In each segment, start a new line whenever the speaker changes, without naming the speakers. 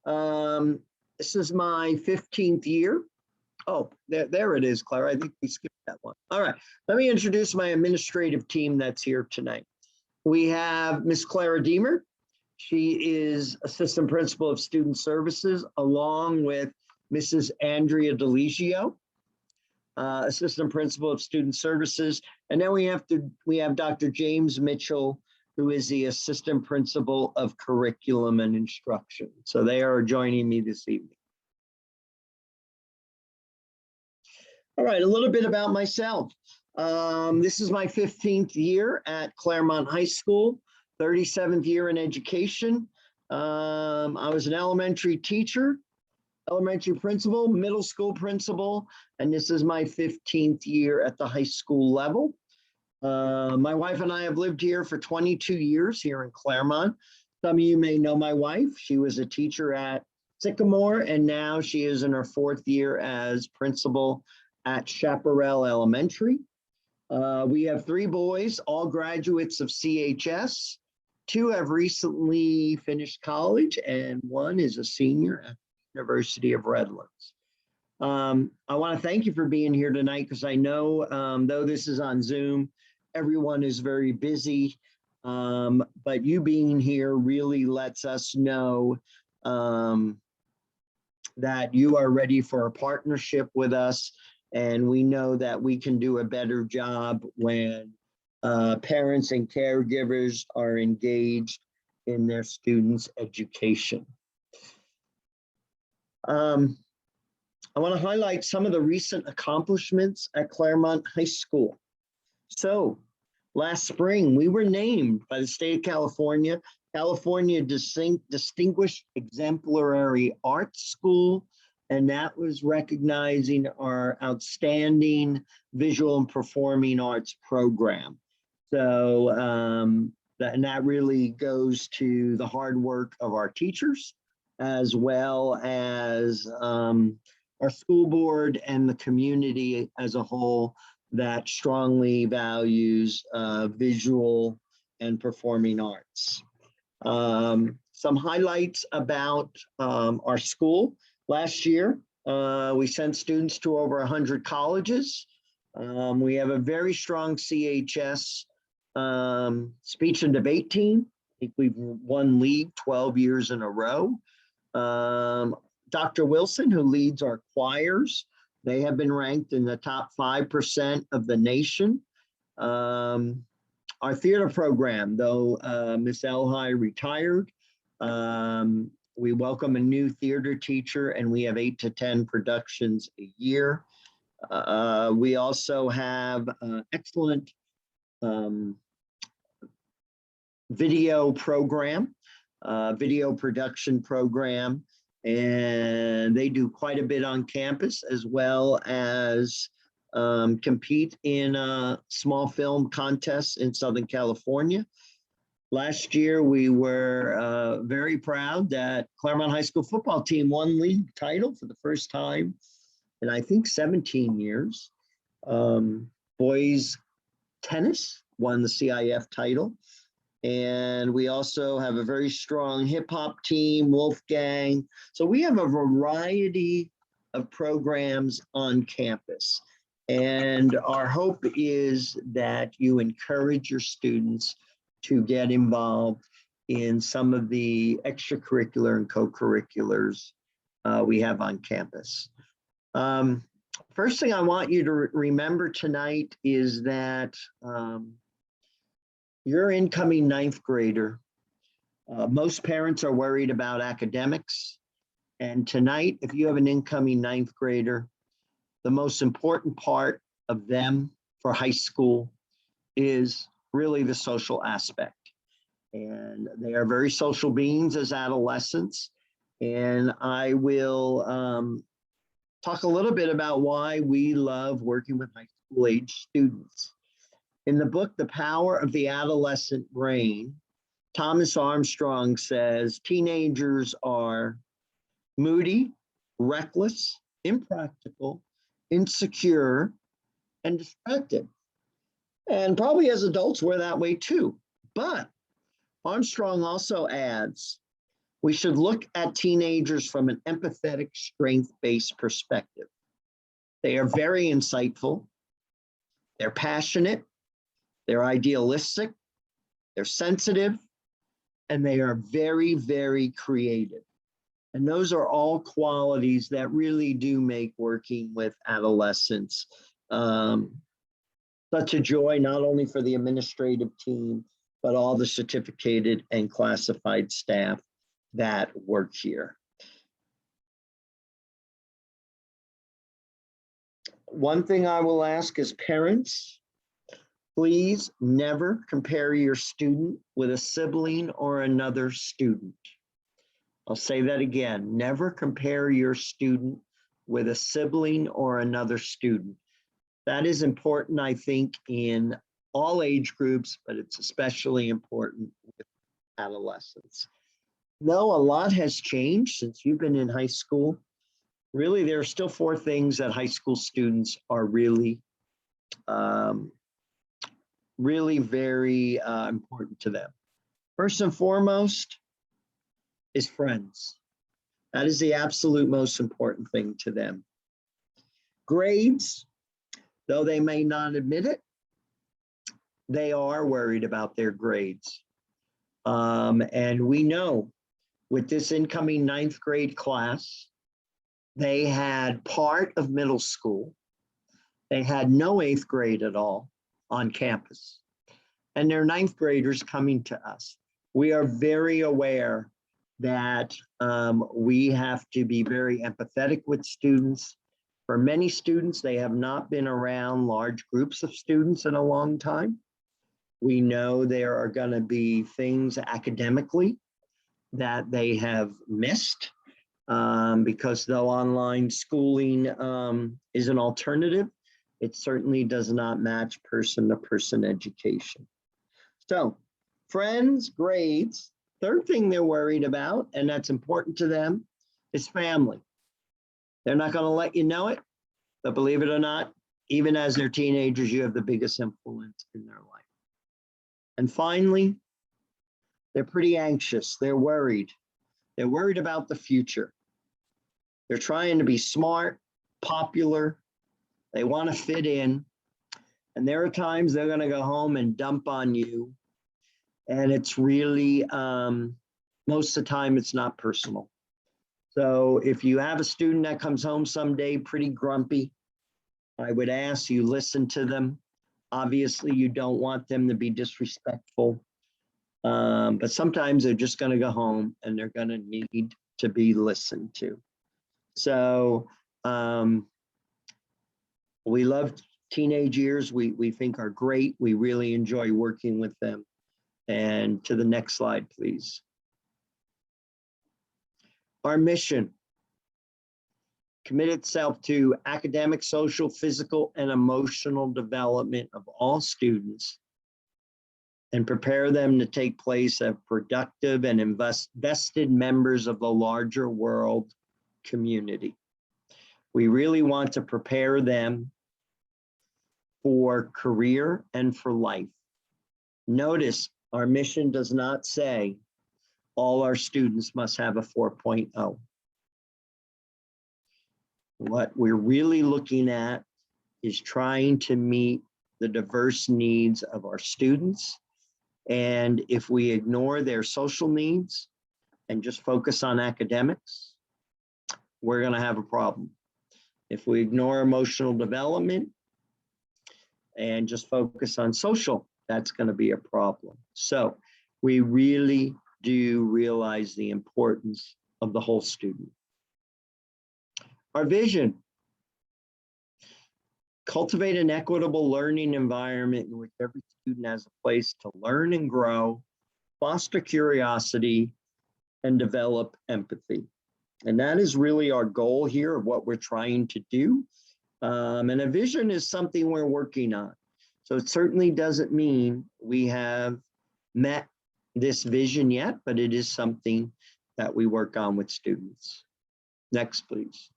This is my 15th year. Oh, there it is, Clara. I think we skipped that one. All right, let me introduce my administrative team that's here tonight. We have Miss Clara Deemer. She is Assistant Principal of Student Services, along with Mrs. Andrea Deligio, Assistant Principal of Student Services. And then we have Dr. James Mitchell, who is the Assistant Principal of Curriculum and Instruction. So they are joining me this evening. All right, a little bit about myself. This is my 15th year at Claremont High School, 37th year in education. I was an elementary teacher, elementary principal, middle school principal, and this is my 15th year at the high school level. My wife and I have lived here for 22 years here in Claremont. Some of you may know my wife. She was a teacher at Sycamore, and now she is in her 4th year as principal at Chaparral Elementary. We have 3 boys, all graduates of CHS. 2 have recently finished college, and 1 is a senior at the University of Redlands. I want to thank you for being here tonight, because I know, though this is on Zoom, everyone is very busy, but you being here really lets us know that you are ready for a partnership with us. And we know that we can do a better job when parents and caregivers are engaged in their students' education. I want to highlight some of the recent accomplishments at Claremont High School. So last spring, we were named by the state of California, Distinguished Exemplary Arts School. And that was recognizing our outstanding visual and performing arts program. So that really goes to the hard work of our teachers, as well as our school board and the community as a whole that strongly values visual and performing arts. Some highlights about our school. Last year, we sent students to over 100 colleges. We have a very strong CHS speech and debate team. I think we've won league 12 years in a row. Dr. Wilson, who leads our choirs, they have been ranked in the top 5% of the nation. Our theater program, though Miss Elhai retired, we welcome a new theater teacher, and we have 8 to 10 productions a year. We also have excellent video program, video production program, and they do quite a bit on campus, as well as compete in small film contests in Southern California. Last year, we were very proud that Claremont High School football team won league title for the first time in, I think, 17 years. Boys tennis won the CIF title. And we also have a very strong hip hop team, Wolfgang. So we have a variety of programs on campus. And our hope is that you encourage your students to get involved in some of the extracurricular and co-curriculars we have on campus. First thing I want you to remember tonight is that your incoming 9th grader, most parents are worried about academics. And tonight, if you have an incoming 9th grader, the most important part of them for high school is really the social aspect. And they are very social beings as adolescents. And I will talk a little bit about why we love working with high school age students. In the book, The Power of the Adolescent Brain, Thomas Armstrong says teenagers are moody, reckless, impractical, insecure, and distracted. And probably as adults, we're that way too. But Armstrong also adds, We should look at teenagers from an empathetic, strength-based perspective. They are very insightful, they're passionate, they're idealistic, they're sensitive, and they are very, very creative. And those are all qualities that really do make working with adolescents such a joy, not only for the administrative team, but all the certificated and classified staff that work here. One thing I will ask is parents, please never compare your student with a sibling or another student. I'll say that again, never compare your student with a sibling or another student. That is important, I think, in all age groups, but it's especially important with adolescents. No, a lot has changed since you've been in high school. Really, there are still 4 things that high school students are really very important to them. First and foremost is friends. That is the absolute most important thing to them. Grades, though they may not admit it, they are worried about their grades. And we know with this incoming 9th grade class, they had part of middle school. They had no 8th grade at all on campus. And they're 9th graders coming to us. We are very aware that we have to be very empathetic with students. For many students, they have not been around large groups of students in a long time. We know there are going to be things academically that they have missed because though online schooling is an alternative, it certainly does not match person-to-person education. So, friends, grades. Third thing they're worried about, and that's important to them, is family. They're not going to let you know it, but believe it or not, even as they're teenagers, you have the biggest influence in their life. And finally, they're pretty anxious. They're worried. They're worried about the future. They're trying to be smart, popular. They want to fit in. And there are times they're going to go home and dump on you. And it's really, most of the time, it's not personal. So if you have a student that comes home someday pretty grumpy, I would ask you listen to them. Obviously, you don't want them to be disrespectful, but sometimes they're just going to go home and they're going to need to be listened to. So we love teenage years. We think are great. We really enjoy working with them. And to the next slide, please. Our mission: commit itself to academic, social, physical, and emotional development of all students and prepare them to take place as productive and invested members of the larger world community. We really want to prepare them for career and for life. Notice our mission does not say all our students must have a 4.0. What we're really looking at is trying to meet the diverse needs of our students. And if we ignore their social needs and just focus on academics, we're going to have a problem. If we ignore emotional development and just focus on social, that's going to be a problem. So we really do realize the importance of the whole student. Our vision: cultivate an equitable learning environment in which every student has a place to learn and grow, foster curiosity, and develop empathy. And that is really our goal here of what we're trying to do. And a vision is something we're working on. So it certainly doesn't mean we have met this vision yet, but it is something that we work on with students. Next, please.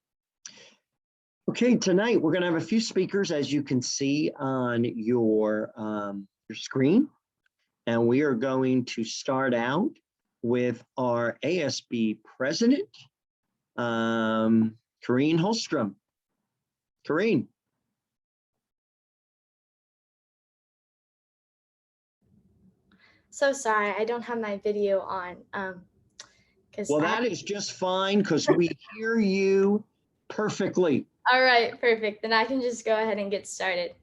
Okay, tonight we're going to have a few speakers, as you can see on your screen, and we are going to start out with our ASB president, Carine Holstrom. Carine.
So sorry, I don't have my video on.
Well, that is just fine because we hear you perfectly.
All right, perfect. Then I can just go ahead and get started.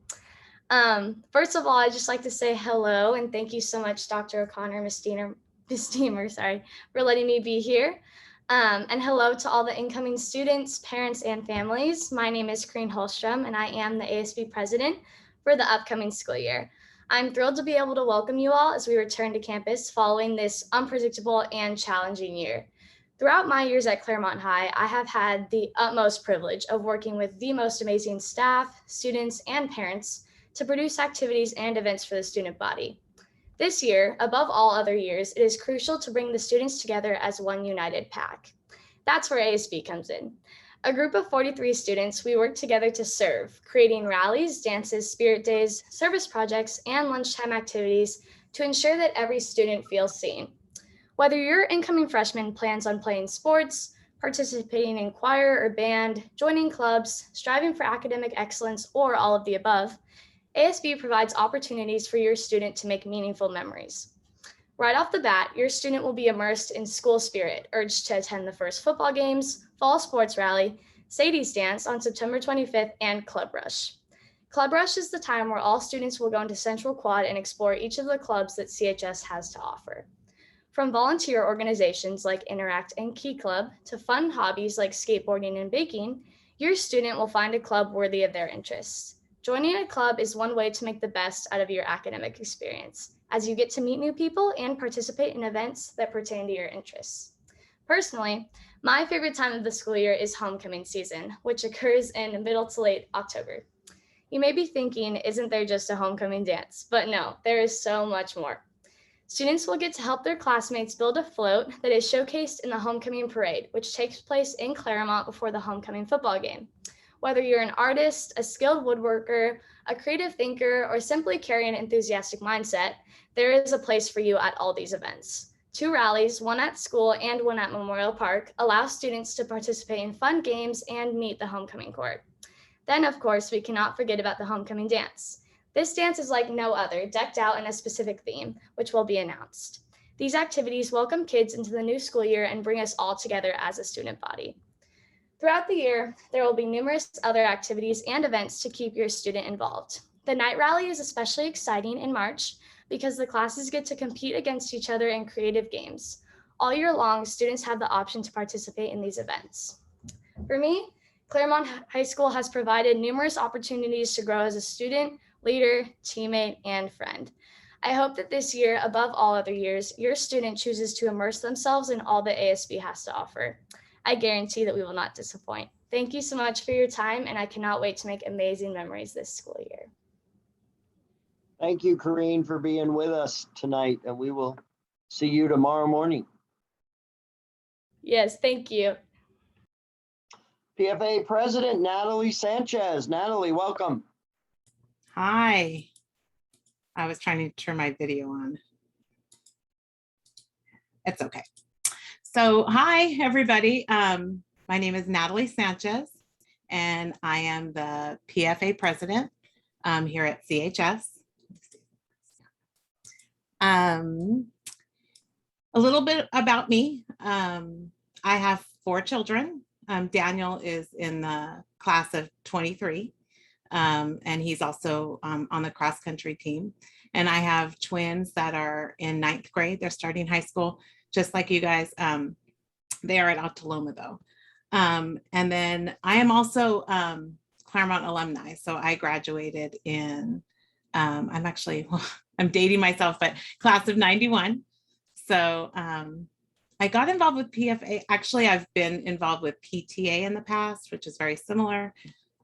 First of all, I'd just like to say hello and thank you so much, Dr. O'Connor, Miss Deemer, sorry, for letting me be here. And hello to all the incoming students, parents, and families. My name is Carine Holstrom, and I am the ASB president for the upcoming school year. I'm thrilled to be able to welcome you all as we return to campus following this unpredictable and challenging year. Throughout my years at Claremont High, I have had the utmost privilege of working with the most amazing staff, students, and parents to produce activities and events for the student body. This year, above all other years, it is crucial to bring the students together as one united pack. That's where ASB comes in. A group of 43 students, we work together to serve, creating rallies, dances, spirit days, service projects, and lunchtime activities to ensure that every student feels seen. Whether your incoming freshman plans on playing sports, participating in choir or band, joining clubs, striving for academic excellence, or all of the above, ASB provides opportunities for your student to make meaningful memories. Right off the bat, your student will be immersed in school spirit, urged to attend the first football games, fall sports rally, Sadie's dance on September 25th, and Club Rush. Club Rush is the time where all students will go into Central Quad and explore each of the clubs that CHS has to offer. From volunteer organizations like Interact and Key Club to fun hobbies like skateboarding and baking, your student will find a club worthy of their interests. Joining a club is one way to make the best out of your academic experience, as you get to meet new people and participate in events that pertain to your interests. Personally, my favorite time of the school year is homecoming season, which occurs in middle to late October. You may be thinking, isn't there just a homecoming dance? But no, there is so much more. Students will get to help their classmates build a float that is showcased in the homecoming parade, which takes place in Claremont before the homecoming football game. Whether you're an artist, a skilled woodworker, a creative thinker, or simply carry an enthusiastic mindset, there is a place for you at all these events. 2 rallies, one at school and one at Memorial Park, allow students to participate in fun games and meet the homecoming court. Then, of course, we cannot forget about the homecoming dance. This dance is like no other, decked out in a specific theme, which will be announced. These activities welcome kids into the new school year and bring us all together as a student body. Throughout the year, there will be numerous other activities and events to keep your student involved. The night rally is especially exciting in March because the classes get to compete against each other in creative games. All year long, students have the option to participate in these events. For me, Claremont High School has provided numerous opportunities to grow as a student, leader, teammate, and friend. I hope that this year, above all other years, your student chooses to immerse themselves in all that ASB has to offer. I guarantee that we will not disappoint. Thank you so much for your time, and I cannot wait to make amazing memories this school year.
Thank you, Carine, for being with us tonight, and we will see you tomorrow morning.
Yes, thank you.
PFA President Natalie Sanchez. Natalie, welcome.
Hi. I was trying to turn my video on. It's okay. So hi, everybody. My name is Natalie Sanchez, and I am the PFA president here at CHS. A little bit about me. I have 4 children. Daniel is in the class of 23, and he's also on the cross country team. And I have twins that are in 9th grade. They're starting high school, just like you guys. They are at Altaloma though. And then I am also Claremont alumni. So I graduated in, I'm dating myself, but class of 91. So I got involved with PFA. Actually, I've been involved with PTA in the past, which is very similar.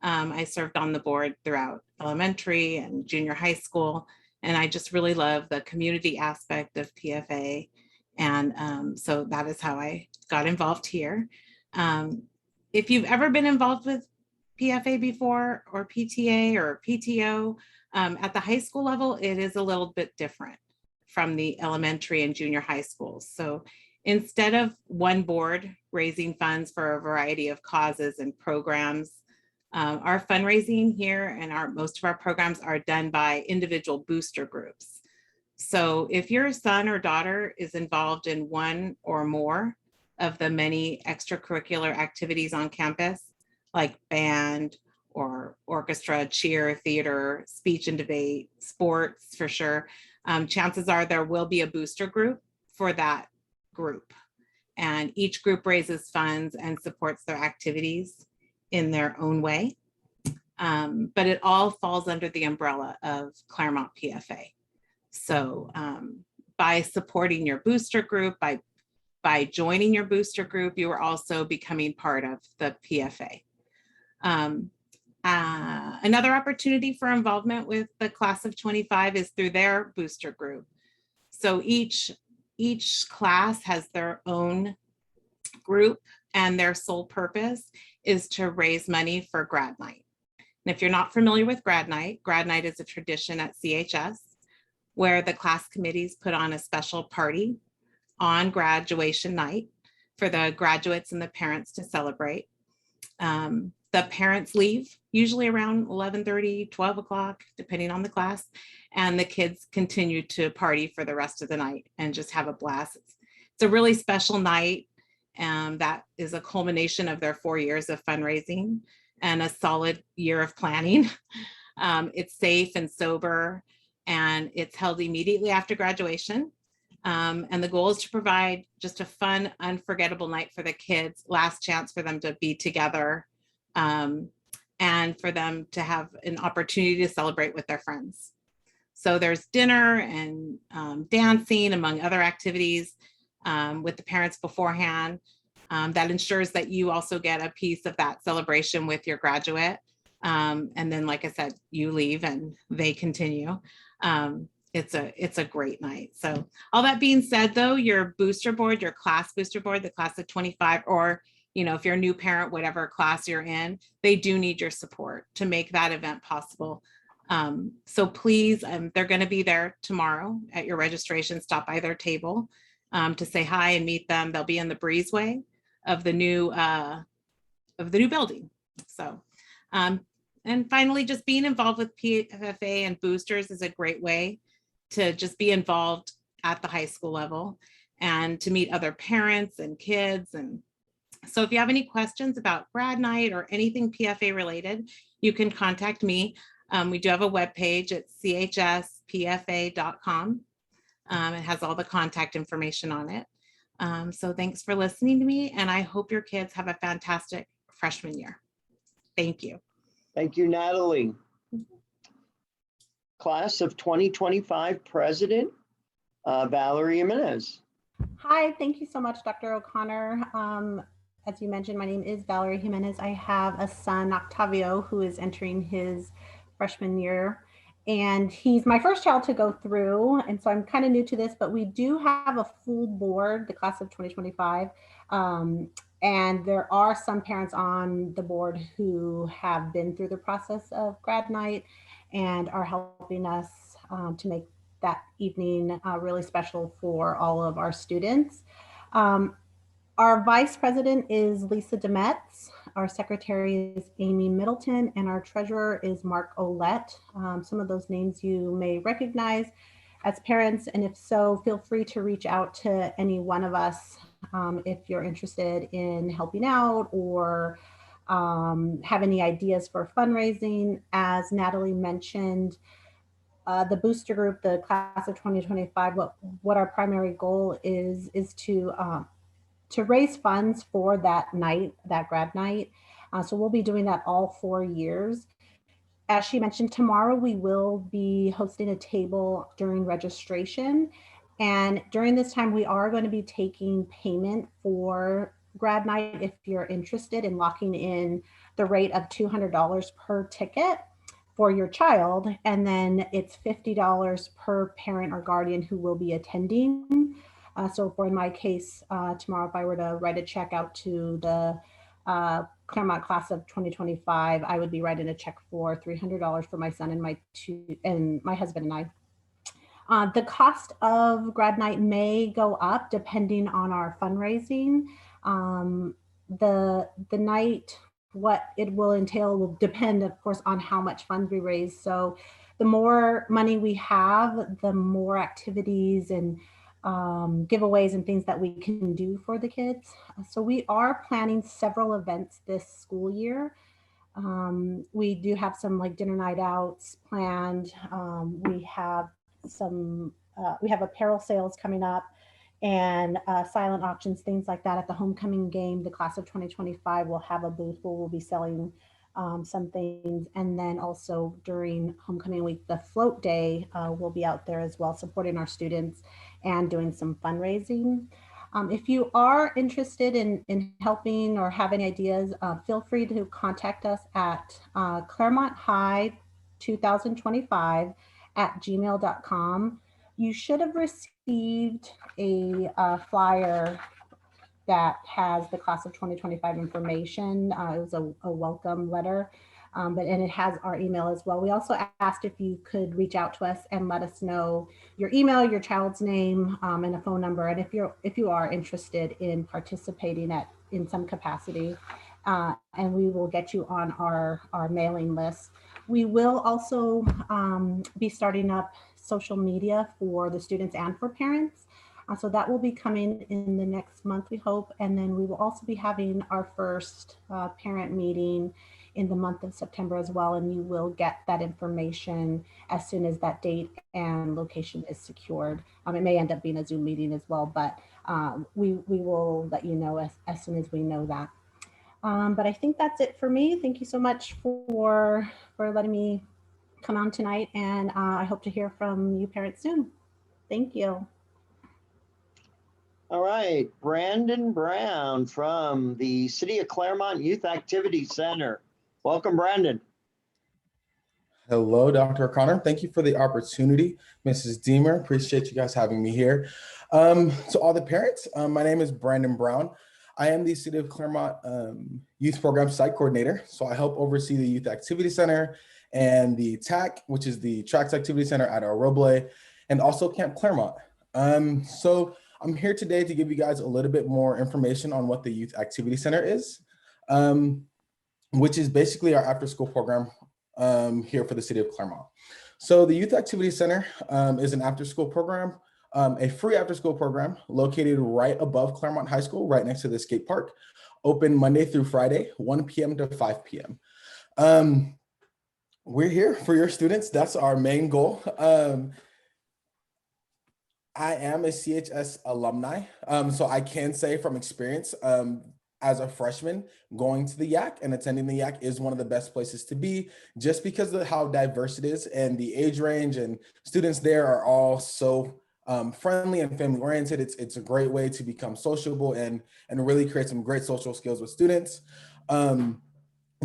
I served on the board throughout elementary and junior high school. And I just really love the community aspect of PFA. And so that is how I got involved here. If you've ever been involved with PFA before, or PTA or PTO, at the high school level, it is a little bit different. from the elementary and junior high schools. So instead of one board raising funds for a variety of causes and programs, our fundraising here and most of our programs are done by individual booster groups. So if your son or daughter is involved in one or more of the many extracurricular activities on campus, like band or orchestra, cheer, theater, speech and debate, sports for sure, chances are there will be a booster group for that group. And each group raises funds and supports their activities in their own way. But it all falls under the umbrella of Claremont PFA. So by supporting your booster group, by joining your booster group, you are also becoming part of the PFA. Another opportunity for involvement with the class of 25 is through their booster group. So each class has their own group, and their sole purpose is to raise money for grad night. And if you're not familiar with grad night is a tradition at CHS where the class committees put on a special party on graduation night for the graduates and the parents to celebrate. The parents leave usually around 11:30, 12 o'clock, depending on the class, and the kids continue to party for the rest of the night and just have a blast. It's a really special night, and that is a culmination of their 4 years of fundraising and a solid year of planning. It's safe and sober, and it's held immediately after graduation. And the goal is to provide just a fun, unforgettable night for the kids, last chance for them to be together, and for them to have an opportunity to celebrate with their friends. So there's dinner and dancing, among other activities, with the parents beforehand. That ensures that you also get a piece of that celebration with your graduate. And then, like I said, you leave and they continue. It's a great night. So all that being said, though, your booster board, your class booster board, the class of 25, or if you're a new parent, whatever class you're in, they do need your support to make that event possible. So please, they're going to be there tomorrow at your registration. Stop by their table to say hi and meet them. They'll be in the breezeway of the new building. So, and finally, just being involved with PFA and boosters is a great way to just be involved at the high school level and to meet other parents and kids. And so if you have any questions about grad night or anything PFA related, you can contact me. We do have a webpage at chspfa.com. It has all the contact information on it. So thanks for listening to me, and I hope your kids have a fantastic freshman year. Thank you.
Thank you, Natalie. Class of 2025 President, Valerie Jimenez.
Hi, thank you so much, Dr. O'Connor. As you mentioned, my name is Valerie Jimenez. I have a son, Octavio, who is entering his freshman year, and he's my first child to go through. And so I'm kind of new to this, but we do have a full board, the class of 2025. And there are some parents on the board who have been through the process of grad night and are helping us to make that evening really special for all of our students. Our vice president is Lisa Demetz, our secretary is Amy Middleton, and our treasurer is Mark Olette. Some of those names you may recognize as parents, and if so, feel free to reach out to any one of us if you're interested in helping out or have any ideas for fundraising. As Natalie mentioned, the booster group, the class of 2025, what our primary goal is to raise funds for that night, that grad night. So we'll be doing that all 4 years. As she mentioned, tomorrow we will be hosting a table during registration. And during this time, we are going to be taking payment for grad night if you're interested in locking in the rate of $200 per ticket for your child. And then it's $50 per parent or guardian who will be attending. So for in my case, tomorrow, if I were to write a check out to the Claremont class of 2025, I would be writing a check for $300 for my son and my husband and I. The cost of grad night may go up depending on our fundraising. The night, what it will entail will depend, of course, on how much funds we raise. So the more money we have, the more activities and giveaways and things that we can do for the kids. So we are planning several events this school year. We do have some like dinner night outs planned. We have apparel sales coming up and silent auctions, things like that at the homecoming game. The class of 2025 will have a booth where we'll be selling some things. And then also during homecoming week, the float day will be out there as well, supporting our students and doing some fundraising. If you are interested in helping or have any ideas, feel free to contact us at Claremont High 2025 at gmail.com. You should have received a flyer that has the class of 2025 information. It was a welcome letter, and it has our email as well. We also asked if you could reach out to us and let us know your email, your child's name, and a phone number. And if you are interested in participating in some capacity, and we will get you on our mailing list. We will also be starting up social media for the students and for parents. So that will be coming in the next month, we hope. And then we will also be having our first parent meeting in the month of September as well. And you will get that information as soon as that date and location is secured. It may end up being a Zoom meeting as well, but we will let you know as soon as we know that. But I think that's it for me. Thank you so much for letting me come on tonight. And I hope to hear from you parents soon. Thank you.
All right, Brandon Brown from the City of Claremont Youth Activity Center. Welcome, Brandon.
Hello, Dr. O'Connor. Thank you for the opportunity, Mrs. Deemer. Appreciate you guys having me here. To all the parents, my name is Brandon Brown. I am the City of Claremont Youth Program Site Coordinator. So I help oversee the Youth Activity Center and the TAC, which is the Tracks Activity Center at our Roble, and also Camp Claremont. So I'm here today to give you guys a little bit more information on what the Youth Activity Center is, which is basically our after-school program here for the City of Claremont. So the Youth Activity Center is an after-school program, a free after-school program located right above Claremont High School, right next to the skate park, open Monday through Friday, 1 p.m. to 5 p.m. We're here for your students. That's our main goal. I am a CHS alumni, so I can say from experience, as a freshman, going to the YAC and attending the YAC is one of the best places to be, just because of how diverse it is, and the age range and students there are all so friendly and family oriented. It's a great way to become sociable and really create some great social skills with students.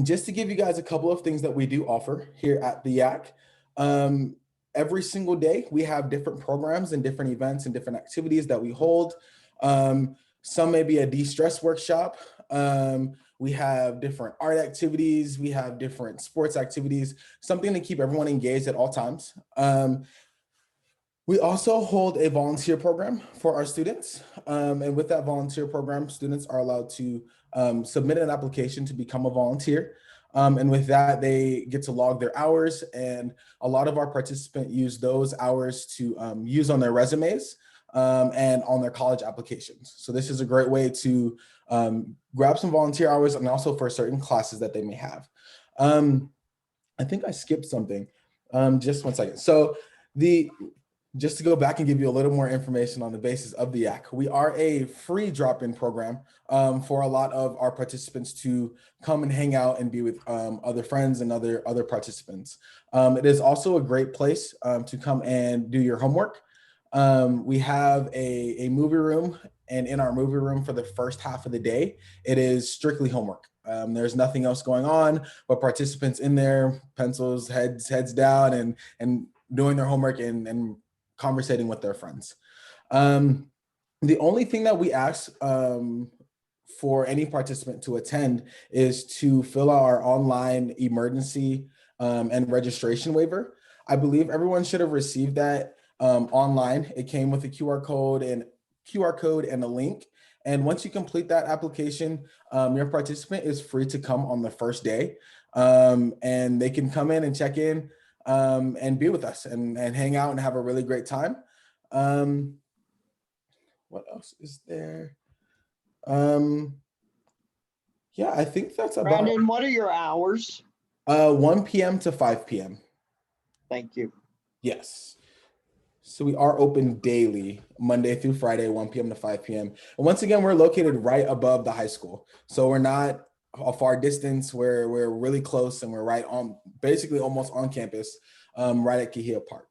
Just to give you guys a couple of things that we do offer here at the YAC. Every single day, we have different programs and different events and different activities that we hold. Some may be a de-stress workshop. We have different art activities. We have different sports activities, something to keep everyone engaged at all times. We also hold a volunteer program for our students. And with that volunteer program, students are allowed to submit an application to become a volunteer. And with that, they get to log their hours, and a lot of our participants use those hours to use on their resumes and on their college applications. So this is a great way to grab some volunteer hours, and also for certain classes that they may have. I think I skipped something. Just one second. So just to go back and give you a little more information on the basis of the YAC, we are a free drop-in program for a lot of our participants to come and hang out and be with other friends and other participants. It is also a great place to come and do your homework. We have a movie room, and in our movie room for the first half of the day, it is strictly homework. There's nothing else going on but participants in there, pencils, heads down, and doing their homework and conversating with their friends. The only thing that we ask for any participant to attend is to fill out our online emergency and registration waiver. I believe everyone should have received that. online. It came with a QR code and a link. And once you complete that application, your participant is free to come on the first day. And they can come in and check in and be with us and hang out and have a really great time. What else is there? Yeah, I think that's about
Brandon, what are your hours?
1 p.m. to 5 p.m.
Thank you.
Yes. So we are open daily, Monday through Friday, 1 p.m. to 5 p.m. And once again, we're located right above the high school. So we're not a far distance. We're really close, and we're right on, basically almost on campus, right at Kehia Park.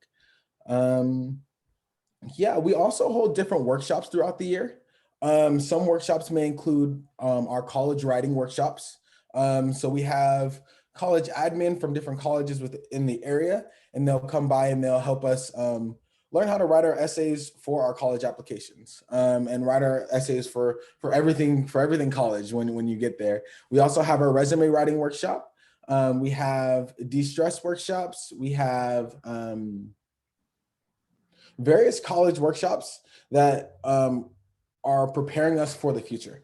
Yeah, we also hold different workshops throughout the year. Some workshops may include our college writing workshops. So we have college admin from different colleges within the area, and they'll come by and they'll help us learn how to write our essays for our college applications, and write our essays for everything college when you get there. We also have our resume writing workshop. We have de-stress workshops. We have various college workshops that are preparing us for the future.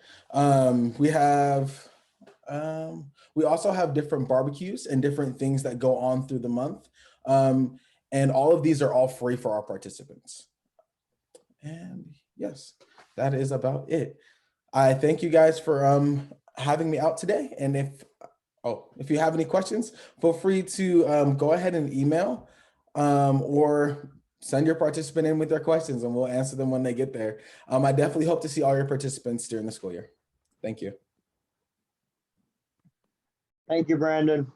We also have different barbecues and different things that go on through the month. And all of these are all free for our participants. And yes, that is about it. I thank you guys for having me out today. And if you have any questions, feel free to go ahead and email or send your participant in with their questions, and we'll answer them when they get there. I definitely hope to see all your participants during the school year. Thank you.
Thank you, Brandon.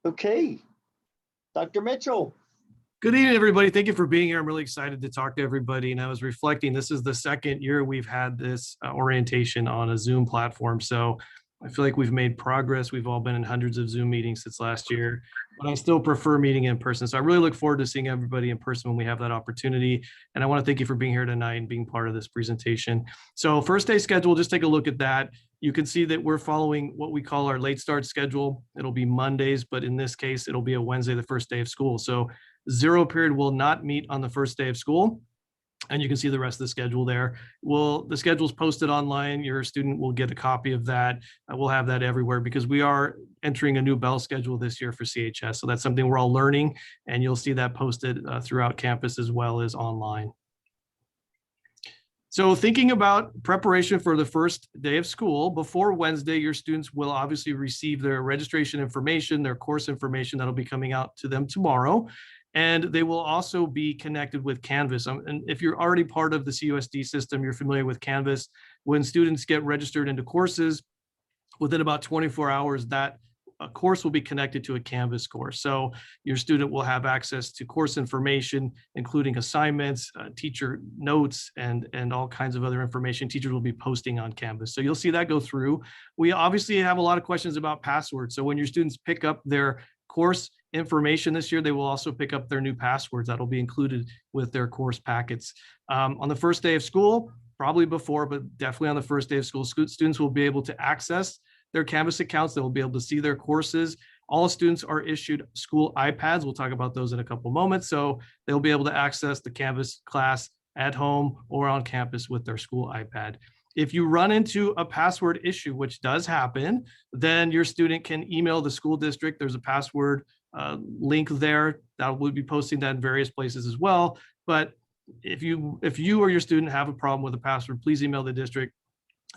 Okay, Dr. Mitchell.
Good evening, everybody. Thank you for being here. I'm really excited to talk to everybody. And I was reflecting, this is the second year we've had this orientation on a Zoom platform. So I feel like we've made progress. We've all been in hundreds of Zoom meetings since last year, but I still prefer meeting in person. So I really look forward to seeing everybody in person when we have that opportunity. And I want to thank you for being here tonight and being part of this presentation. So first day schedule, just take a look at that. You can see that we're following what we call our late start schedule. It'll be Mondays, but in this case, it'll be a Wednesday, the first day of school. So zero period will not meet on the first day of school. And you can see the rest of the schedule there. The schedule is posted online. Your student will get a copy of that. We'll have that everywhere because we are entering a new bell schedule this year for CHS. So that's something we're all learning, and you'll see that posted throughout campus as well as online. So thinking about preparation for the first day of school, before Wednesday, your students will obviously receive their registration information, their course information that'll be coming out to them tomorrow. And they will also be connected with Canvas. And if you're already part of the CUSD system, you're familiar with Canvas. When students get registered into courses, within about 24 hours, that course will be connected to a Canvas course. So your student will have access to course information, including assignments, teacher notes, and all kinds of other information teachers will be posting on Canvas. So you'll see that go through. We obviously have a lot of questions about passwords. So when your students pick up their course information this year, they will also pick up their new passwords that will be included with their course packets. On the first day of school, probably before, but definitely on the first day of school, students will be able to access their Canvas accounts. They will be able to see their courses. All students are issued school iPads. We'll talk about those in a couple moments. So they'll be able to access the Canvas class at home or on campus with their school iPad. If you run into a password issue, which does happen, then your student can email the school district. There's a password link there that will be posting that in various places as well. But if you or your student have a problem with a password, please email the district.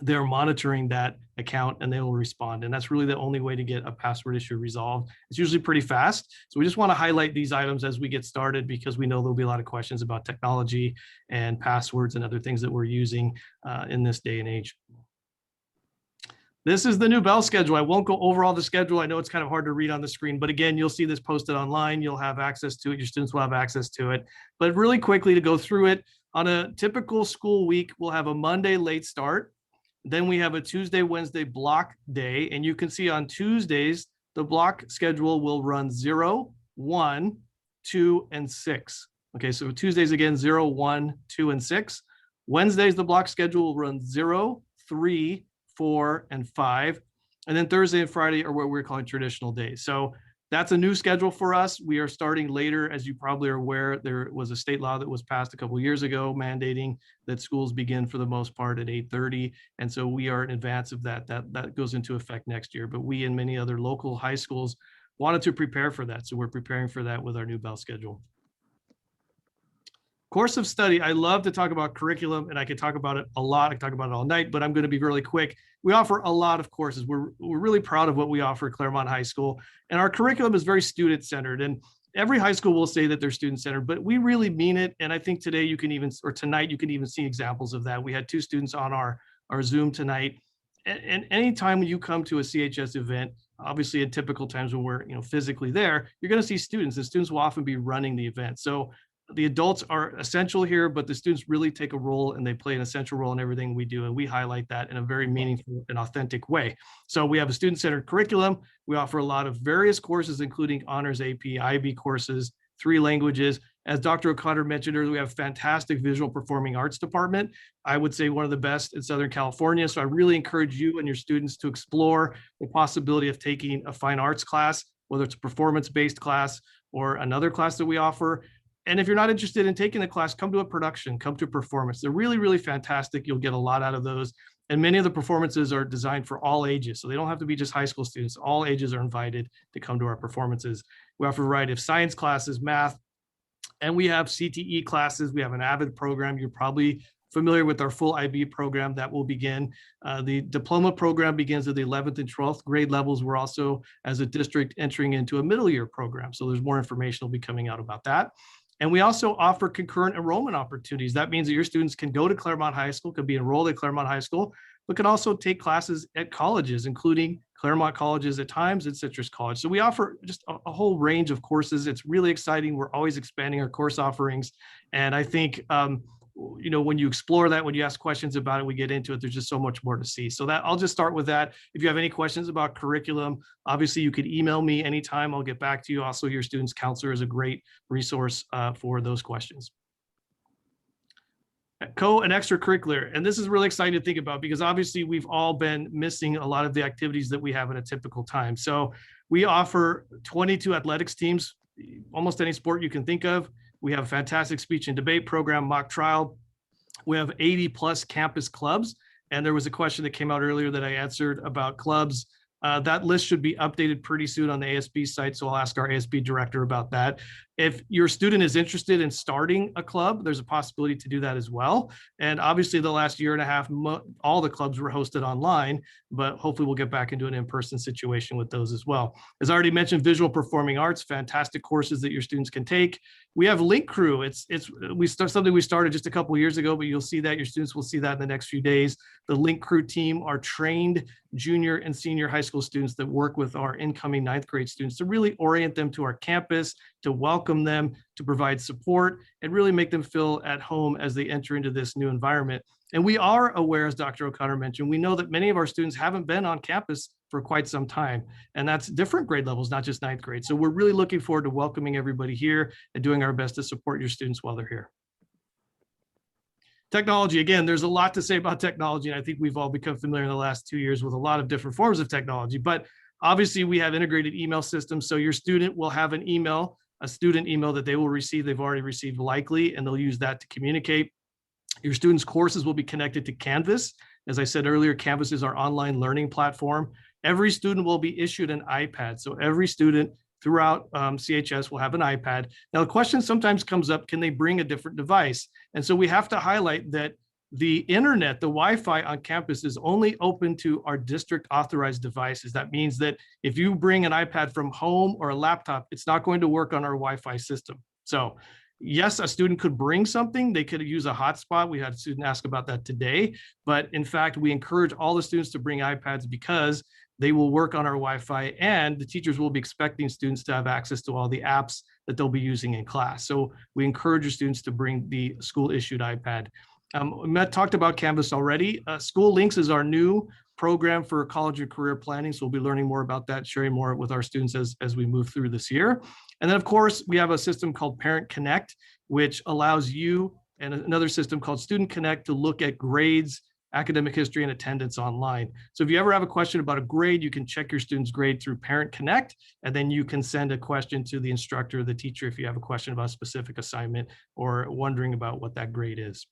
They're monitoring that account and they will respond. And that's really the only way to get a password issue resolved. It's usually pretty fast. So we just want to highlight these items as we get started because we know there'll be a lot of questions about technology and passwords and other things that we're using in this day and age. This is the new bell schedule. I won't go over all the schedule. I know it's kind of hard to read on the screen, but again, you'll see this posted online. You'll have access to it. Your students will have access to it. But really quickly to go through it, on a typical school week, we'll have a Monday late start. Then we have a Tuesday, Wednesday block day. And you can see on Tuesdays, the block schedule will run 0, 1, 2, and 6. Okay, so Tuesdays again, 0, 1, 2, and 6. Wednesdays, the block schedule will run 0, 3, 4, and 5. And then Thursday and Friday are what we're calling traditional days. So that's a new schedule for us. We are starting later. As you probably are aware, there was a state law that was passed a couple of years ago mandating that schools begin for the most part at 8:30. And so we are in advance of that. That goes into effect next year. But we and many other local high schools wanted to prepare for that. So we're preparing for that with our new bell schedule. Course of study. I love to talk about curriculum, and I could talk about it a lot. I could talk about it all night, but I'm going to be really quick. We offer a lot of courses. We're really proud of what we offer at Claremont High School, and our curriculum is very student-centered. And every high school will say that they're student-centered, but we really mean it. And I think today you can even, or tonight, you can even see examples of that. We had 2 students on our Zoom tonight. And anytime when you come to a CHS event, obviously in typical times when we're physically there, you're going to see students, and students will often be running the event. So the adults are essential here, but the students really take a role, and they play an essential role in everything we do. And we highlight that in a very meaningful and authentic way. So we have a student-centered curriculum. We offer a lot of various courses, including honors, AP, IB courses, 3 languages. As Dr. O'Connor mentioned earlier, we have a fantastic visual performing arts department. I would say one of the best in Southern California. So I really encourage you and your students to explore the possibility of taking a fine arts class, whether it's a performance-based class or another class that we offer. And if you're not interested in taking the class, come to a production, come to a performance. They're really, really fantastic. You'll get a lot out of those. And many of the performances are designed for all ages. So they don't have to be just high school students. All ages are invited to come to our performances. We offer a variety of science classes, math, and we have CTE classes. We have an AVID program. You're probably familiar with our full IB program that will begin. The diploma program begins at the 11th and 12th grade levels. We're also, as a district, entering into a middle year program. So there's more information will be coming out about that. And we also offer concurrent enrollment opportunities. That means that your students can go to Claremont High School, could be enrolled at Claremont High School, but can also take classes at colleges, including Claremont colleges at times and Citrus College. So we offer just a whole range of courses. It's really exciting. We're always expanding our course offerings. And I think, when you explore that, when you ask questions about it, we get into it, there's just so much more to see. So that I'll just start with that. If you have any questions about curriculum, obviously you could email me anytime. I'll get back to you. Also, your student's counselor is a great resource for those questions. Co and extracurricular. And this is really exciting to think about because obviously we've all been missing a lot of the activities that we have at a typical time. So we offer 22 athletics teams, almost any sport you can think of. We have a fantastic speech and debate program, mock trial. We have 80 plus campus clubs. And there was a question that came out earlier that I answered about clubs. That list should be updated pretty soon on the ASB site. So I'll ask our ASB director about that. If your student is interested in starting a club, there's a possibility to do that as well. And obviously the last year and a half, all the clubs were hosted online, but hopefully we'll get back into an in-person situation with those as well. As I already mentioned, visual performing arts, fantastic courses that your students can take. We have Link Crew. It's something we started just a couple of years ago, but you'll see that your students will see that in the next few days. The Link Crew team are trained junior and senior high school students that work with our incoming 9th grade students to really orient them to our campus, to welcome them, to provide support, and really make them feel at home as they enter into this new environment. And we are aware, as Dr. O'Connor mentioned, we know that many of our students haven't been on campus for quite some time, and that's different grade levels, not just 9th grade. So we're really looking forward to welcoming everybody here and doing our best to support your students while they're here. Technology, again, there's a lot to say about technology, and I think we've all become familiar in the last 2 years with a lot of different forms of technology, but obviously we have integrated email systems. So your student will have an email, a student email that they will receive, they've already received likely, and they'll use that to communicate. Your students' courses will be connected to Canvas. As I said earlier, Canvas is our online learning platform. Every student will be issued an iPad. So every student throughout CHS will have an iPad. Now, the question sometimes comes up, can they bring a different device? And so we have to highlight that the internet, the Wi-Fi on campus is only open to our district authorized devices. That means that if you bring an iPad from home or a laptop, it's not going to work on our Wi-Fi system. So yes, a student could bring something. They could use a hotspot. We had a student ask about that today. But in fact, we encourage all the students to bring iPads because they will work on our Wi-Fi, and the teachers will be expecting students to have access to all the apps that they'll be using in class. So we encourage your students to bring the school-issued iPad. Matt talked about Canvas already. School Links is our new program for college and career planning. So we'll be learning more about that, sharing more with our students as we move through this year. And then of course, we have a system called Parent Connect, which allows you, and another system called Student Connect, to look at grades, academic history, and attendance online. So if you ever have a question about a grade, you can check your student's grade through Parent Connect, and then you can send a question to the instructor or the teacher if you have a question about a specific assignment or wondering about what that grade is.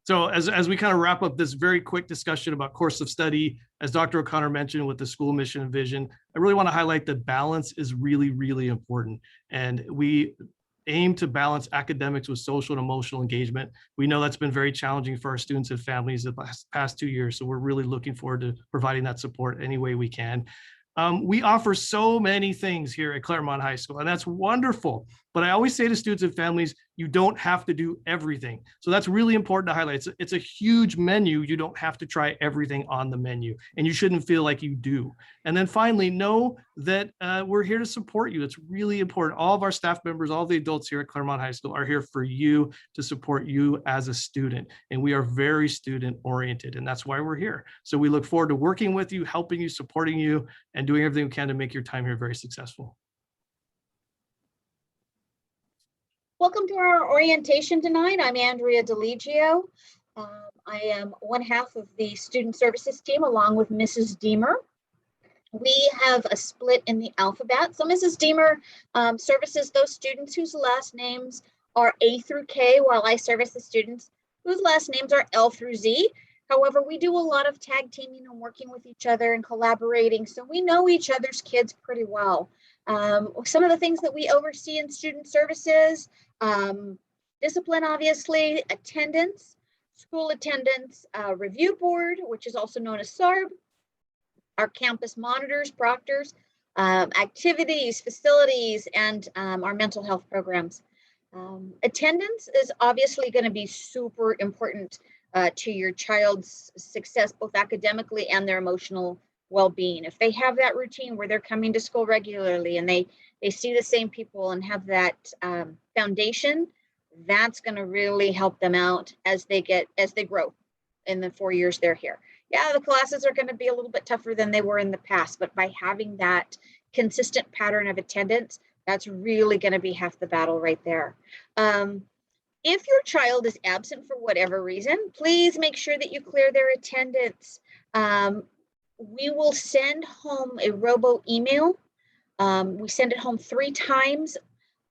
So as we kind of wrap up this very quick discussion about course of study, as Dr. O'Connor mentioned with the school mission and vision, I really want to highlight that balance is really, really important. And we aim to balance academics with social and emotional engagement. We know that's been very challenging for our students and families the past 2 years. So we're really looking forward to providing that support any way we can. We offer so many things here at Claremont High School, and that's wonderful. But I always say to students and families, you don't have to do everything. So that's really important to highlight. It's a huge menu. You don't have to try everything on the menu, and you shouldn't feel like you do. And then finally, know that we're here to support you. It's really important. All of our staff members, all the adults here at Claremont High School are here for you, to support you as a student. And we are very student oriented, and that's why we're here. So we look forward to working with you, helping you, supporting you, and doing everything we can to make your time here very successful.
Welcome to our orientation tonight. I'm Andrea DeLigio. I am one half of the student services team along with Mrs. Deemer. We have a split in the alphabet. So Mrs. Deemer services those students whose last names are A through K, while I service the students whose last names are L through Z. However, we do a lot of tag teaming and working with each other and collaborating, so we know each other's kids pretty well. Some of the things that we oversee in student services, discipline, obviously, attendance, school attendance review board, which is also known as SARB, our campus monitors, proctors, activities, facilities, and our mental health programs. Attendance is obviously going to be super important to your child's success, both academically and their emotional well-being. If they have that routine where they're coming to school regularly and they see the same people and have that foundation, that's going to really help them out as they grow in the 4 years they're here. Yeah, the classes are going to be a little bit tougher than they were in the past, but by having that consistent pattern of attendance, that's really going to be half the battle right there. If your child is absent for whatever reason, please make sure that you clear their attendance. We will send home a robo email. We send it home 3 times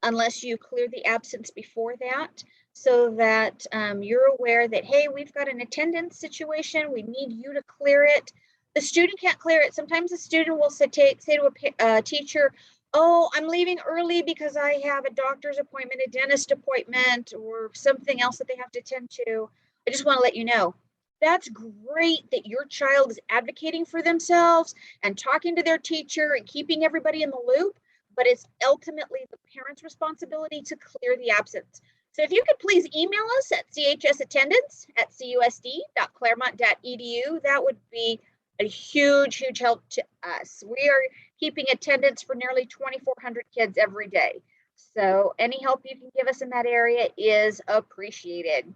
unless you clear the absence before that, so that you're aware that, hey, we've got an attendance situation. We need you to clear it. The student can't clear it. Sometimes the student will say to a teacher, oh, I'm leaving early because I have a doctor's appointment, a dentist appointment, or something else that they have to attend to. I just want to let you know, that's great that your child is advocating for themselves and talking to their teacher and keeping everybody in the loop, but it's ultimately the parent's responsibility to clear the absence. So if you could please email us at chsattendance@cusd.claremont.edu, that would be a huge, huge help to us. We are keeping attendance for nearly 2,400 kids every day. So any help you can give us in that area is appreciated.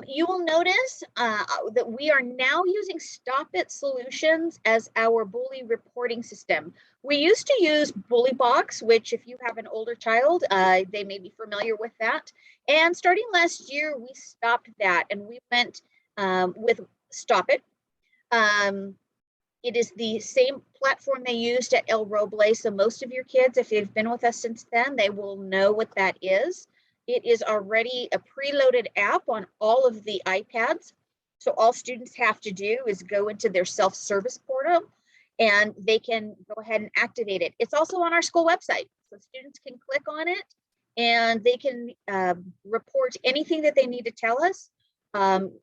You will notice that we are now using Stop It Solutions as our bully reporting system. We used to use Bully Box, which if you have an older child, they may be familiar with that. And starting last year, we stopped that and we went with Stop It. It is the same platform they used at El Roble. So most of your kids, if they've been with us since then, they will know what that is. It is already a preloaded app on all of the iPads. So all students have to do is go into their self-service portal and they can go ahead and activate it. It's also on our school website. So students can click on it and they can report anything that they need to tell us.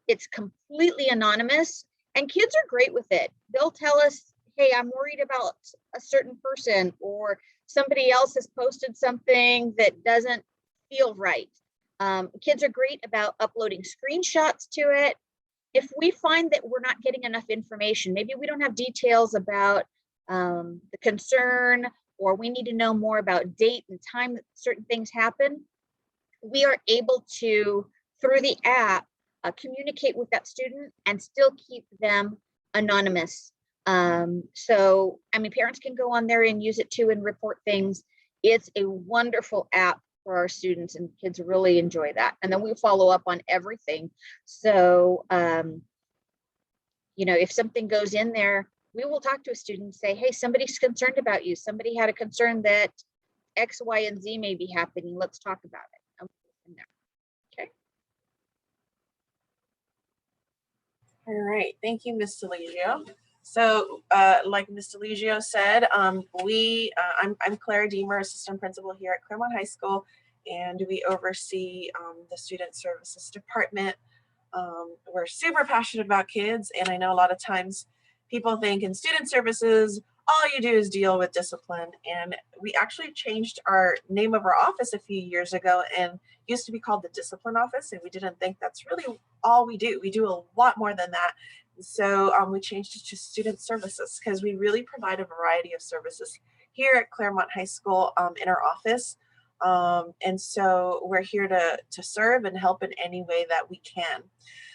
It's completely anonymous and kids are great with it. They'll tell us, hey, I'm worried about a certain person, or somebody else has posted something that doesn't feel right. Kids are great about uploading screenshots to it. If we find that we're not getting enough information, maybe we don't have details about the concern, or we need to know more about date and time that certain things happen, we are able to, through the app, communicate with that student and still keep them anonymous. So, I mean, parents can go on there and use it too and report things. It's a wonderful app for our students, and kids really enjoy that. And then we follow up on everything. So, you know, if something goes in there, we will talk to a student and say, hey, somebody's concerned about you. Somebody had a concern that X, Y, and Z may be happening. Let's talk about it. Okay.
All right, thank you, Ms. DeLigio. So like Ms. DeLigio said, I'm Claire Deemer, assistant principal here at Claremont High School, and we oversee the Student Services Department. We're super passionate about kids, and I know a lot of times people think in student services, all you do is deal with discipline. And we actually changed our name of our office a few years ago, and used to be called the Discipline Office, and we didn't think that's really all we do. We do a lot more than that. So we changed it to Student Services because we really provide a variety of services here at Claremont High School in our office. And so we're here to serve and help in any way that we can.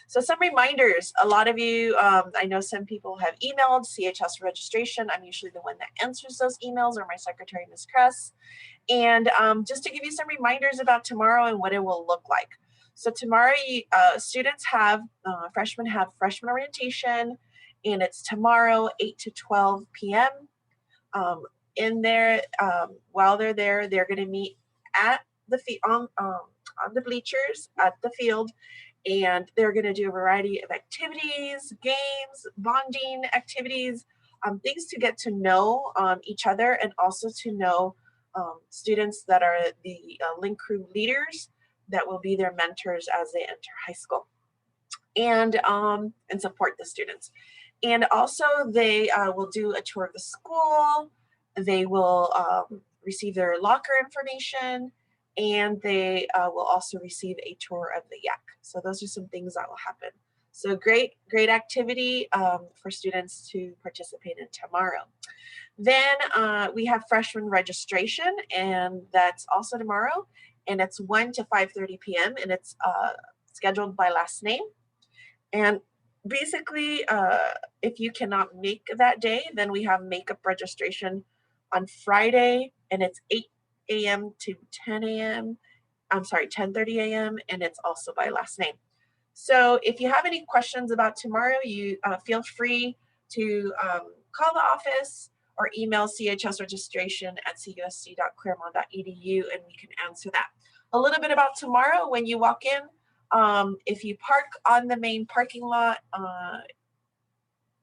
So some reminders, a lot of you, I know some people have emailed CHS registration. I'm usually the one that answers those emails, or my secretary, Ms. Kress. And just to give you some reminders about tomorrow and what it will look like. So tomorrow, students have, freshmen have freshman orientation, and it's tomorrow, 8 to 12 p.m. In there, while they're there, they're going to meet at the on the bleachers at the field, and they're going to do a variety of activities, games, bonding activities, things to get to know each other, and also to know students that are the link crew leaders that will be their mentors as they enter high school, and support the students. And also they will do a tour of the school. They will receive their locker information, and they will also receive a tour of the YAC. So those are some things that will happen. So great activity for students to participate in tomorrow. Then we have freshman registration, and that's also tomorrow, and it's 1 to 5:30 p.m. and it's scheduled by last name. And basically, if you cannot make that day, then we have makeup registration on Friday, and it's 8 a.m. to 10 a.m. I'm sorry, 10:30 a.m. and it's also by last name. So if you have any questions about tomorrow, you feel free to call the office or email chsregistration@cusc.claremont.edu, and we can answer that. A little bit about tomorrow. When you walk in, if you park on the main parking lot,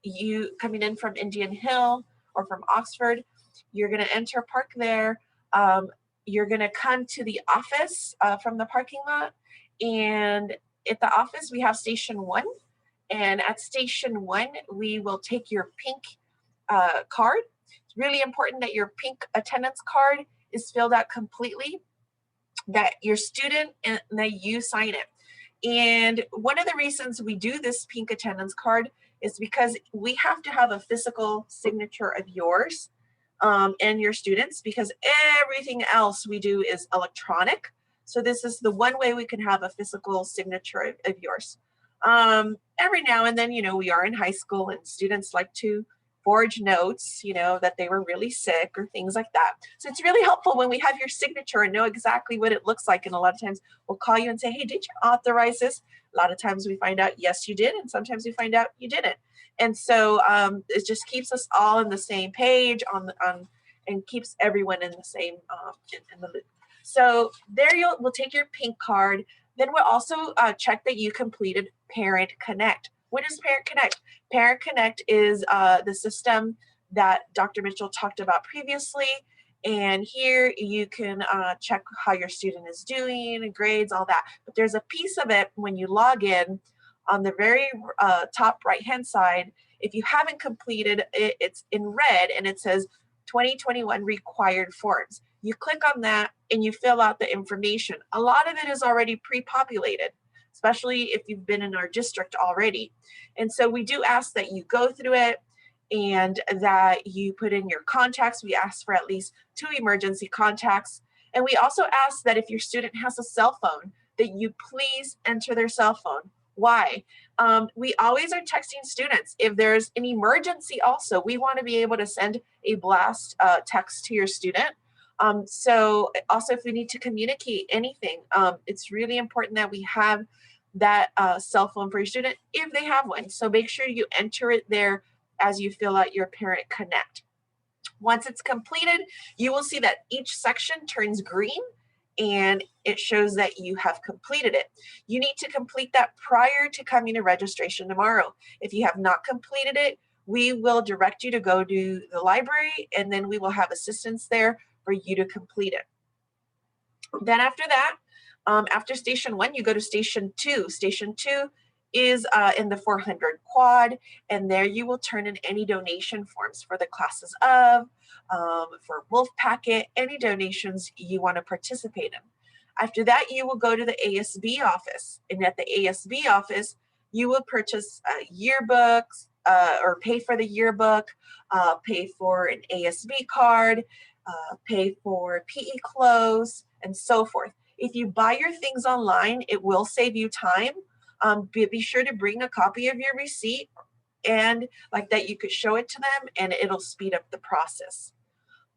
you coming in from Indian Hill or from Oxford, you're going to enter park there. You're going to come to the office from the parking lot, and at the office we have station 1, and at station 1 we will take your pink card. It's really important that your pink attendance card is filled out completely, that your student and that you sign it. And one of the reasons we do this pink attendance card is because we have to have a physical signature of yours and your students, because everything else we do is electronic. So this is the one way we can have a physical signature of yours. Every now and then, you know, we are in high school and students like to forge notes, you know, that they were really sick or things like that. So it's really helpful when we have your signature and know exactly what it looks like. And a lot of times we'll call you and say, hey, did you authorize this? A lot of times we find out, yes, you did. And sometimes we find out you didn't. And so it just keeps us all on the same page and keeps everyone in the same in the loop. So there we'll take your pink card. Then we'll also check that you completed Parent Connect. What is Parent Connect? Parent Connect is the system that Dr. Mitchell talked about previously. And here you can check how your student is doing, grades, all that. But there's a piece of it when you log in on the very top right-hand side. If you haven't completed it, it's in red and it says 2021 required forms. You click on that and you fill out the information. A lot of it is already pre-populated, especially if you've been in our district already. And so we do ask that you go through it and that you put in your contacts. We ask for at least 2 emergency contacts. And we also ask that if your student has a cell phone, that you please enter their cell phone. Why? We always are texting students. If there's an emergency also, we want to be able to send a blast text to your student. So also if we need to communicate anything, it's really important that we have that cell phone for your student if they have one. So make sure you enter it there as you fill out your Parent Connect. Once it's completed, you will see that each section turns green and it shows that you have completed it. You need to complete that prior to coming to registration tomorrow. If you have not completed it, we will direct you to go to the library, and then we will have assistance there for you to complete it. Then after that, after station 1, you go to station 2. Station 2 is in the 400 quad, and there you will turn in any donation forms for the classes of, for Wolf Packet, any donations you want to participate in. After that, you will go to the ASB office, and at the ASB office, you will purchase yearbooks, or pay for the yearbook, pay for an ASB card, pay for PE clothes, and so forth. If you buy your things online, it will save you time. Be sure to bring a copy of your receipt, and like that you could show it to them, and it'll speed up the process.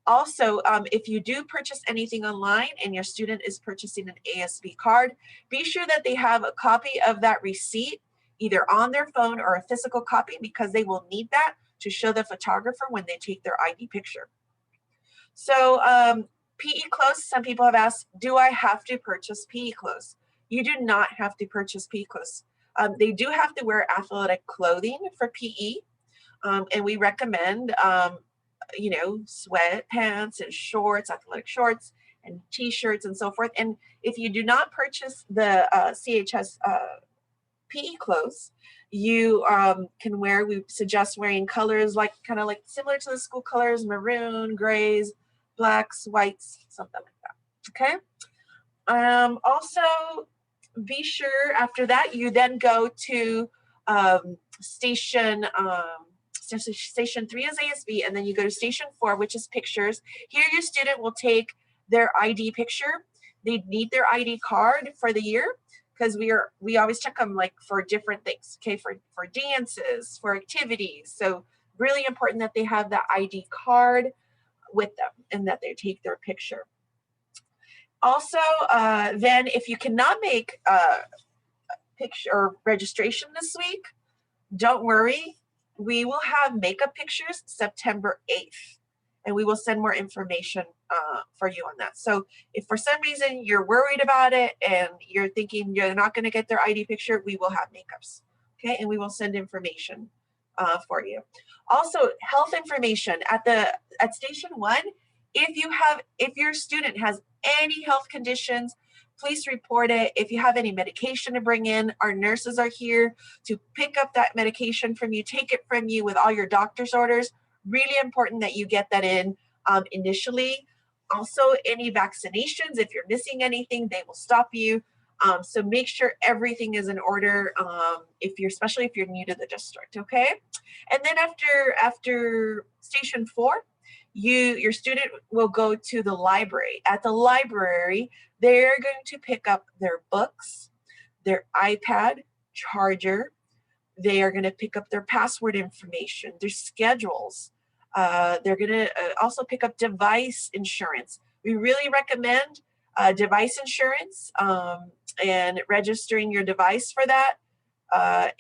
Also, if you do purchase anything online and your student is purchasing an ASB card, be sure that they have a copy of that receipt either on their phone or a physical copy, because they will need that to show the photographer when they take their ID picture. So PE clothes, some people have asked, do I have to purchase PE clothes? You do not have to purchase PE clothes. They do have to wear athletic clothing for PE, and we recommend you know, sweatpants and shorts, athletic shorts and t-shirts and so forth. And if you do not purchase the CHS PE clothes, you can wear, we suggest wearing colors like kind of like similar to the school colors, maroon, grays, blacks, whites, something like that. Okay. Also, be sure after that you then go to station 3 is ASB, and then you go to station 4, which is pictures. Here your student will take their ID picture. They need their ID card for the year, because we always check them like for different things, okay, for dances, for activities. So really important that they have the ID card with them and that they take their picture. Also, then if you cannot make picture or registration this week, don't worry. We will have makeup pictures September 8th, and we will send more information for you on that. So if for some reason you're worried about it and you're thinking you're not going to get their ID picture, we will have makeups, okay? And we will send information for you. Also, health information at station 1. If your student has any health conditions, please report it. If you have any medication to bring in, our nurses are here to pick up that medication from you, take it from you with all your doctor's orders. Really important that you get that in initially. Also, any vaccinations, if you're missing anything, they will stop you. So make sure everything is in order, especially if you're new to the district, okay? And then after station 4, your student will go to the library. At the library, they're going to pick up their books, their iPad, charger. They are going to pick up their password information, their schedules. They're going to also pick up device insurance. We really recommend device insurance and registering your device for that.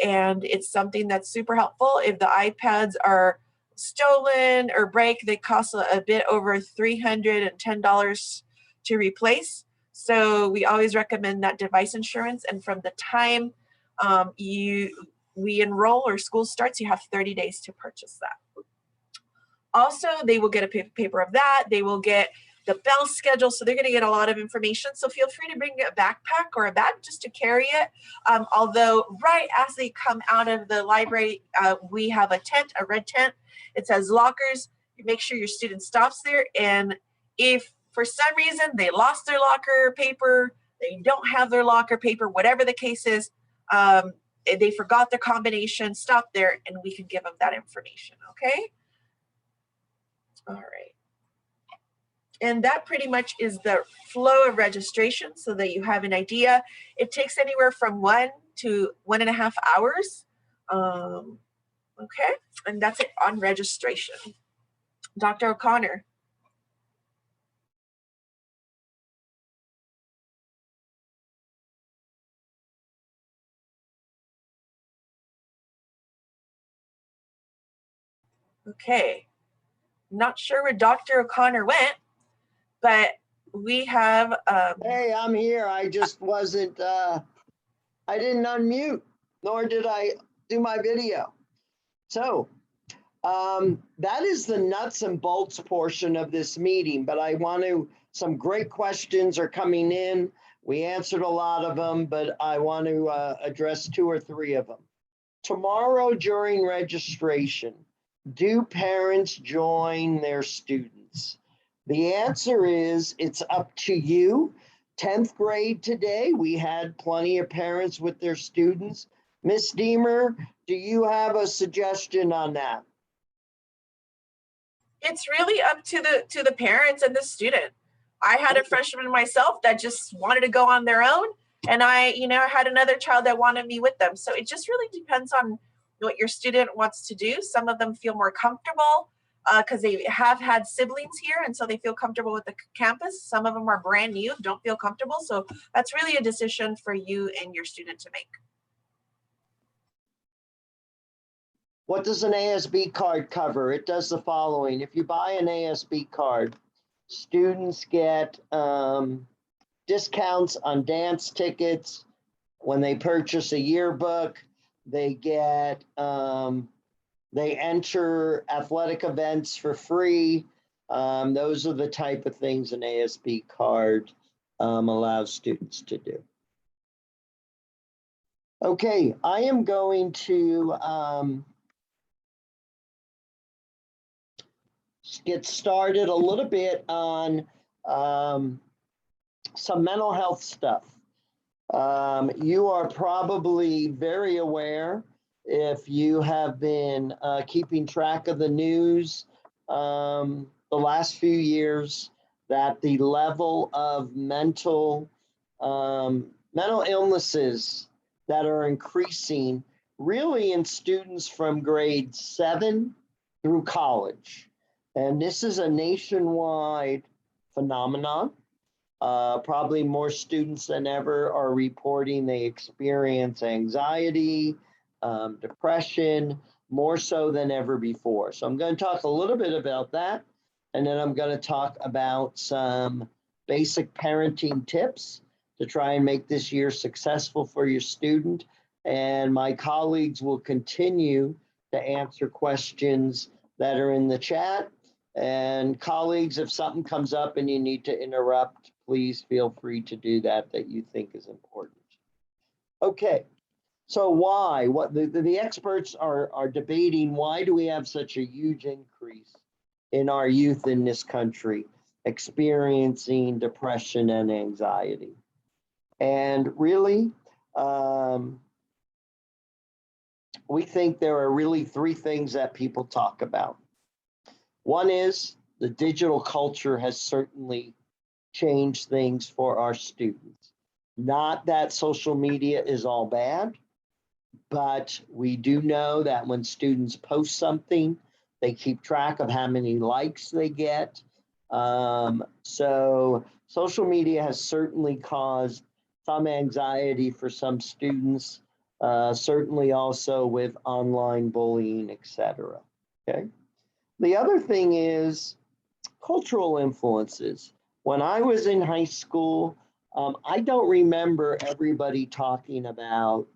And it's something that's super helpful. If the iPads are stolen or break, they cost a bit over $310 to replace. So we always recommend that device insurance. And from the time we enroll or school starts, you have 30 days to purchase that. Also, they will get a paper of that. They will get the bell schedule. So they're going to get a lot of information. So feel free to bring a backpack or a bag just to carry it. Although right as they come out of the library, we have a tent, a red tent. It says lockers. You make sure your student stops there. And if for some reason they lost their locker paper, they don't have their locker paper, whatever the case is, they forgot their combination, stop there and we can give them that information, okay? All right. And that pretty much is the flow of registration so that you have an idea. It takes anywhere from 1 to 1.5 hours. Okay, and that's it on registration. Dr. O'Connor. Okay, not sure where Dr. O'Connor went, but we have,
Hey, I'm here. I just wasn't, I didn't unmute, nor did I do my video. So that is the nuts and bolts portion of this meeting, but I want to, some great questions are coming in. We answered a lot of them, but I want to address 2 or 3 of them. Tomorrow during registration, do parents join their students? The answer is it's up to you. 10th grade today, we had plenty of parents with their students. Miss Deemer, do you have a suggestion on that?
it's really up to the parents and the student. I had a freshman myself that just wanted to go on their own, and I had another child that wanted me with them. So it just really depends on what your student wants to do. Some of them feel more comfortable because they have had siblings here, and so they feel comfortable with the campus. Some of them are brand new, don't feel comfortable. So that's really a decision for you and your student to make.
What does an ASB card cover? It does the following. If you buy an ASB card, students get discounts on dance tickets. When they purchase a yearbook, they get, they enter athletic events for free. Those are the type of things an ASB card allows students to do. Okay, I am going to get started a little bit on some mental health stuff. You are probably very aware, if you have been keeping track of the news the last few years, that the level of mental illnesses that are increasing really in students from grade 7 through college. And this is a nationwide phenomenon. Probably more students than ever are reporting they experience anxiety, depression, more so than ever before. So I'm going to talk a little bit about that, and then I'm going to talk about some basic parenting tips to try and make this year successful for your student. And my colleagues will continue to answer questions that are in the chat. And colleagues, if something comes up and you need to interrupt, please feel free to do that you think is important. Okay, so why? What the experts are debating, why do we have such a huge increase in our youth in this country experiencing depression and anxiety? And really, we think there are really 3 things that people talk about. One is the digital culture has certainly changed things for our students. Not that social media is all bad, but we do know that when students post something, they keep track of how many likes they get. So social media has certainly caused some anxiety for some students, certainly also with online bullying, etc. Okay. The other thing is cultural influences. When I was in high school, I don't remember everybody talking about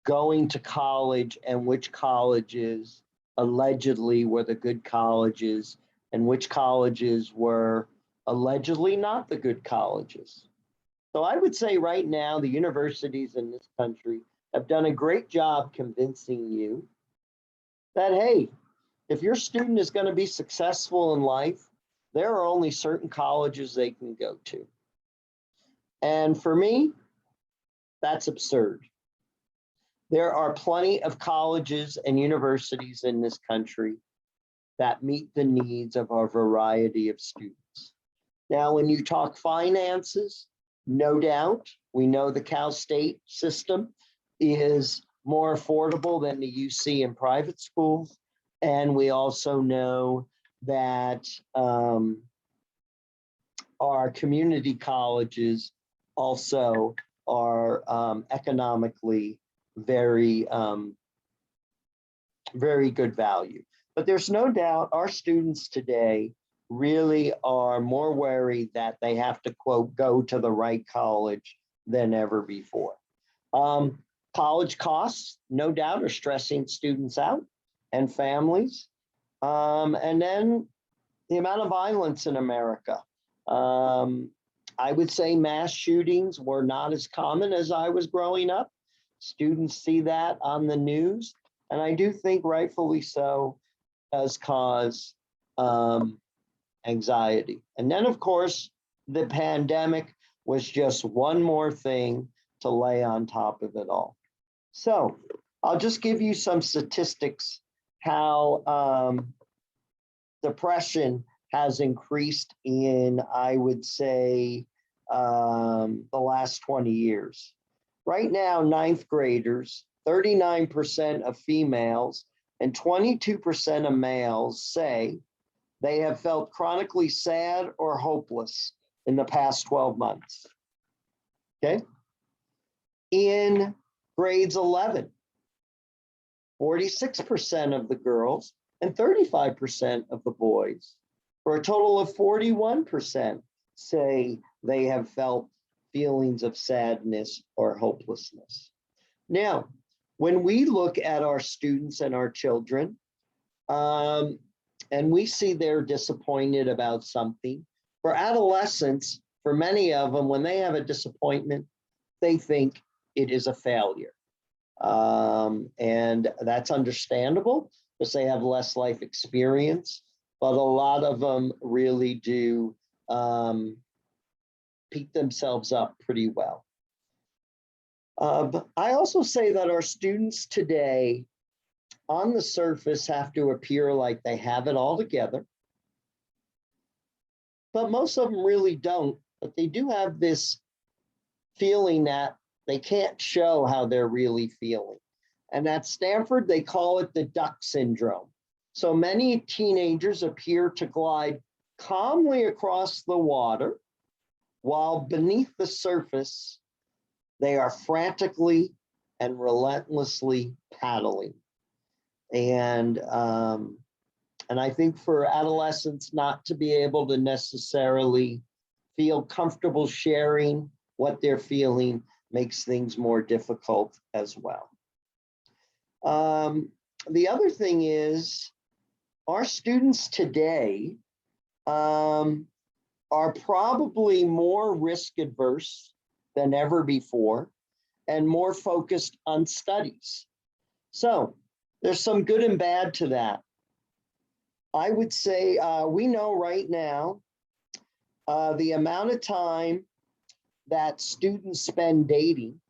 going to college and which colleges allegedly were the good colleges and which colleges were allegedly not the good colleges. So I would say right now, the universities in this country have done a great job convincing you that, hey, if your student is going to be successful in life, there are only certain colleges they can go to. And for me, that's absurd. There are plenty of colleges and universities in this country that meet the needs of a variety of students. Now, when you talk finances, no doubt, we know the Cal State system is more affordable than the UC and private schools. And we also know that our community colleges also are economically very, very good value. But there's no doubt our students today really are more worried that they have to, quote, go to the right college than ever before. College costs, no doubt, are stressing students out and families. And then the amount of violence in America. I would say mass shootings were not as common as I was growing up. Students see that on the news, and I do think rightfully so, does cause anxiety. And then, of course, the pandemic was just one more thing to lay on top of it all. So I'll just give you some statistics how depression has increased in, I would say, the last 20 years. Right now, ninth graders, 39% of females and 22% of males say they have felt chronically sad or hopeless in the past 12 months. Okay. In grades 11, 46% of the girls and 35% of the boys, for a total of 41%, say they have felt feelings of sadness or hopelessness. Now, when we look at our students and our children, and we see they're disappointed about something, for adolescents, for many of them, when they have a disappointment, they think it is a failure. And that's understandable because they have less life experience, but a lot of them really do beat themselves up pretty well. But I also say that our students today, on the surface, have to appear like they have it all together, but most of them really don't. But they do have this feeling that they can't show how they're really feeling. And at Stanford, they call it the duck syndrome. So many teenagers appear to glide calmly across the water, while beneath the surface, they are frantically and relentlessly paddling. And I think for adolescents not to be able to necessarily feel comfortable sharing what they're feeling makes things more difficult as well. The other thing is our students today are probably more risk adverse than ever before and more focused on studies. So there's some good and bad to that. I would say we know right now the amount of time that students spend dating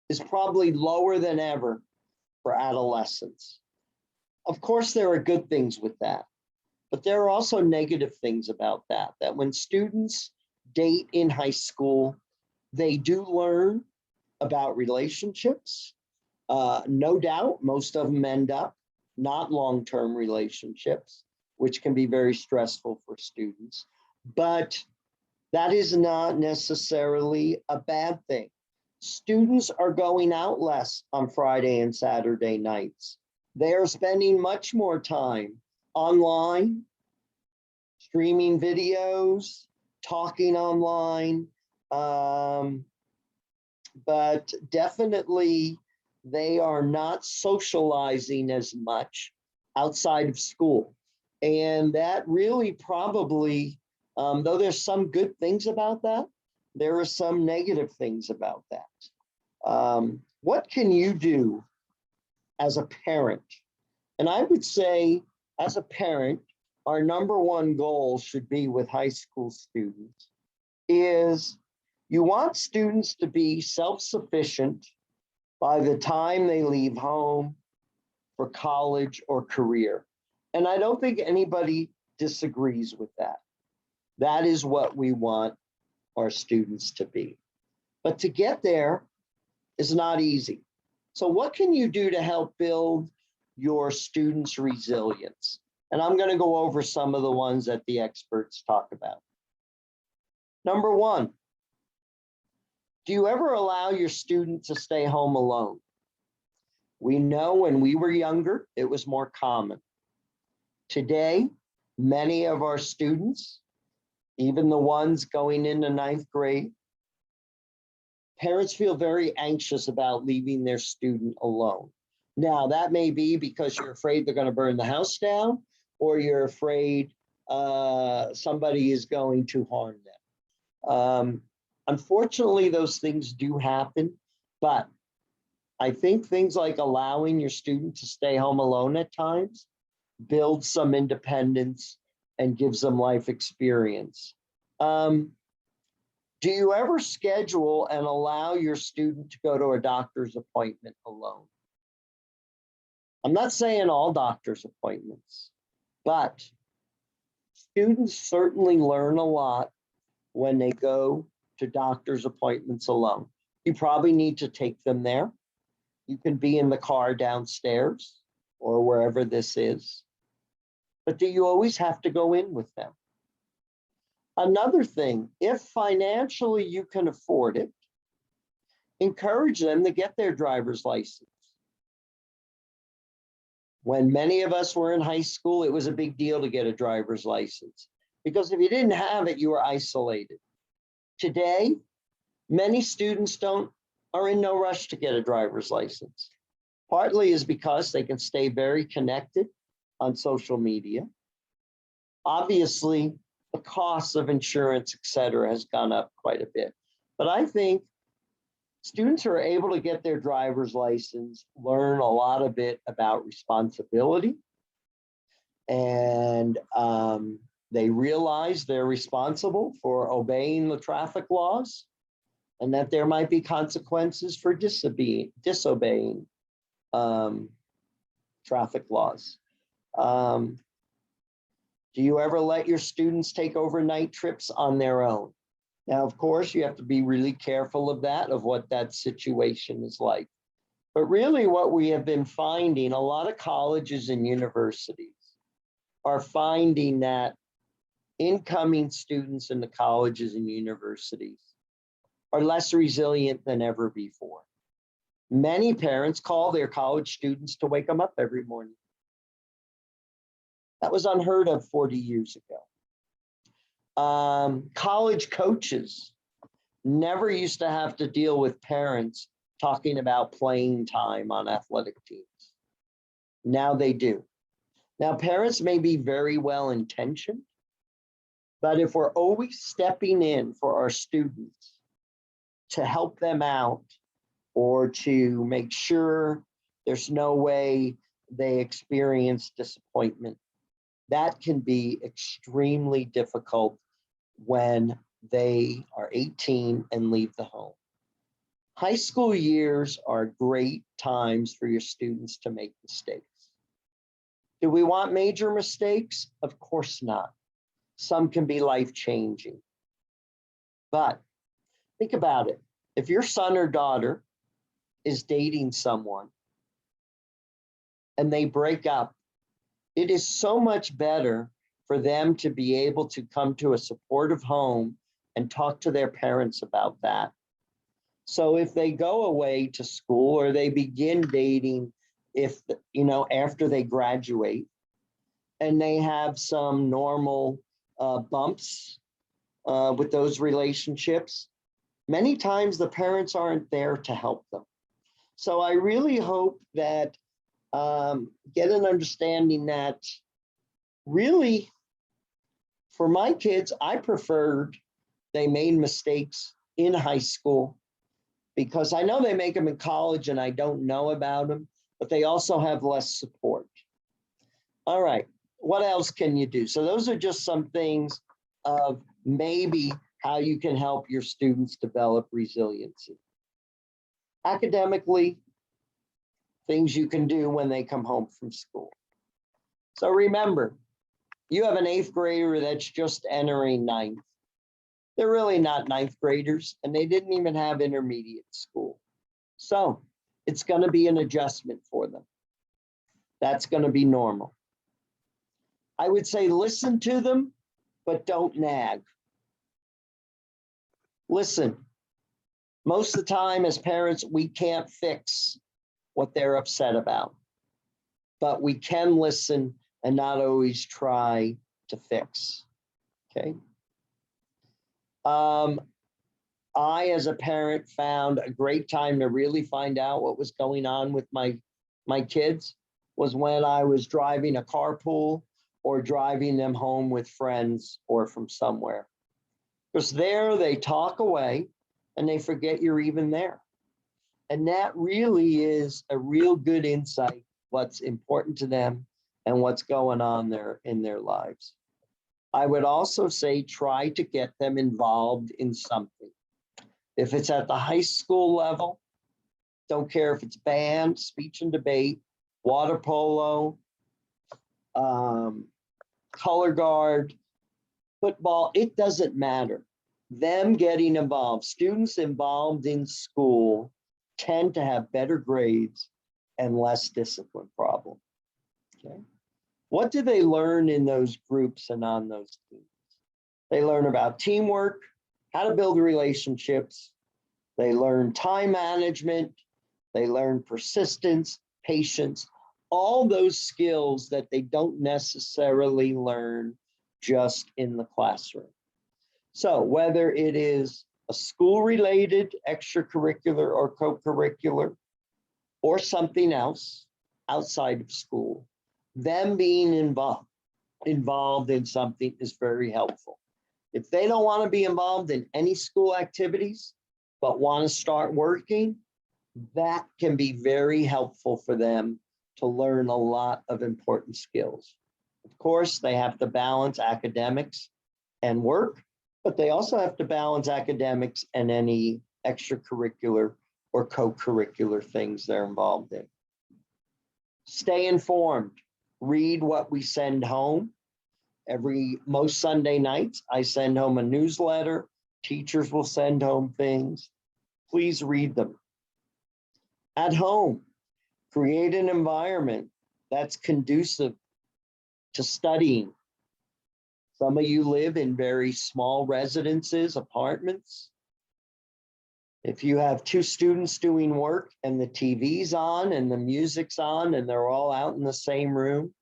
is probably lower than ever for adolescents. Of course, there are good things with that, but there are also negative things about that, that when students date in high school, they do learn about relationships. No doubt, most of them end up not long-term relationships, which can be very stressful for students, but that is not necessarily a bad thing. Students are going out less on Friday and Saturday nights. They are spending much more time online, streaming videos, talking online, but definitely they are not socializing as much outside of school. And that really probably, though there's some good things about that, there are some negative things about that. What can you do as a parent? And I would say, as a parent, our number one goal should be with high school students is you want students to be self-sufficient by the time they leave home for college or career. And I don't think anybody disagrees with that. That is what we want our students to be. But to get there is not easy. So what can you do to help build your students' resilience? And I'm going to go over some of the ones that the experts talk about. Number one, do you ever allow your student to stay home alone? We know when we were younger, it was more common. Today, many of our students, even the ones going into 9th grade, parents feel very anxious about leaving their student alone. Now, that may be because you're afraid they're going to burn the house down, or you're afraid somebody is going to harm them. Unfortunately, those things do happen, but I think things like allowing your student to stay home alone at times builds some independence and gives them life experience. Do you ever schedule and allow your student to go to a doctor's appointment alone? I'm not saying all doctor's appointments, but students certainly learn a lot when they go to doctor's appointments alone. You probably need to take them there. You can be in the car downstairs or wherever this is. But do you always have to go in with them? Another thing, if financially you can afford it, encourage them to get their driver's license. When many of us were in high school, it was a big deal to get a driver's license because if you didn't have it, you were isolated. Today, many students are in no rush to get a driver's license. Partly is because they can stay very connected on social media. Obviously, the cost of insurance, et cetera, has gone up quite a bit. But I think students who are able to get their driver's license learn a lot of it about responsibility. And they realize they're responsible for obeying the traffic laws and that there might be consequences for disobeying traffic laws. Do you ever let your students take overnight trips on their own? Now, of course, you have to be really careful of that, of what that situation is like. But really what we have been finding, a lot of colleges and universities are finding that incoming students in the colleges and universities are less resilient than ever before. Many parents call their college students to wake them up every morning. That was unheard of 40 years ago. College coaches never used to have to deal with parents talking about playing time on athletic teams. Now they do. Now, parents may be very well intentioned, but if we're always stepping in for our students to help them out or to make sure there's no way they experience disappointment, that can be extremely difficult when they are 18 and leave the home. High school years are great times for your students to make mistakes. Do we want major mistakes? Of course not. Some can be life-changing. But think about it. If your son or daughter is dating someone and they break up, it is so much better for them to be able to come to a supportive home and talk to their parents about that. So if they go away to school or they begin dating, after they graduate and they have some normal bumps with those relationships, many times the parents aren't there to help them. So I really hope that get an understanding that really for my kids, I preferred they made mistakes in high school because I know they make them in college and I don't know about them, but they also have less support. All right, what else can you do? So those are just some things of maybe how you can help your students develop resiliency. Academically, things you can do when they come home from school. So remember, you have an 8th grader that's just entering 9th. They're really not 9th graders, and they didn't even have intermediate school. So it's going to be an adjustment for them. That's going to be normal. I would say listen to them, but don't nag. Listen. Most of the time as parents, we can't fix what they're upset about, but we can listen and not always try to fix. Okay. I, as a parent, found a great time to really find out what was going on with my kids was when I was driving a carpool or driving them home with friends or from somewhere. Because there they talk away and they forget you're even there. And that really is a real good insight, what's important to them and what's going on there in their lives. I would also say try to get them involved in something. If it's at the high school level, don't care if it's band, speech and debate, water polo, color guard, football, it doesn't matter. Them getting involved, students involved in school tend to have better grades and less discipline problem. Okay. What do they learn in those groups and on those teams? They learn about teamwork, how to build relationships. They learn time management. They learn persistence, patience, all those skills that they don't necessarily learn just in the classroom. So whether it is a school-related, extracurricular or co-curricular, or something else outside of school, them being involved in something is very helpful. If they don't want to be involved in any school activities, but want to start working, that can be very helpful for them to learn a lot of important skills. Of course, they have to balance academics and work, but they also have to balance academics and any extracurricular or co-curricular things they're involved in. Stay informed. Read what we send home. Most Sunday nights, I send home a newsletter. Teachers will send home things. Please read them. At home, create an environment that's conducive to studying. Some of you live in very small residences, apartments. If you have two students doing work and the TV's on and the music's on and they're all out in the same room,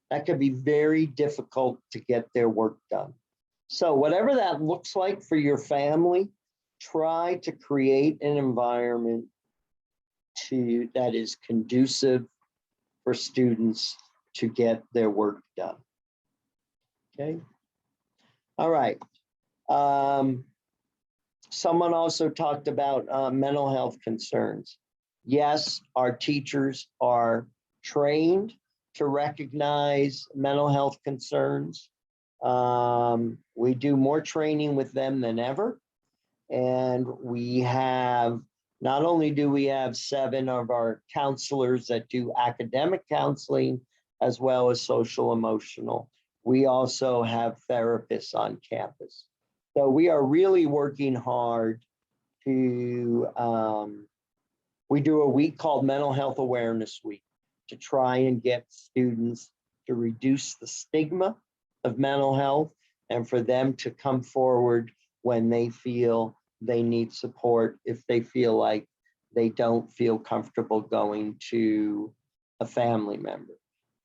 that could be very difficult to get their work done. So whatever that looks like for your family, try to create an environment that is conducive for students to get their work done. Okay. All right. Someone also talked about mental health concerns. Yes, our teachers are trained to recognize mental health concerns. We do more training with them than ever. And we have, not only do we have 7 of our counselors that do academic counseling, as well as social emotional, we also have therapists on campus. So we are really working hard to, we do a week called Mental Health Awareness Week to try and get students to reduce the stigma of mental health and for them to come forward when they feel they need support, if they feel like they don't feel comfortable going to a family member.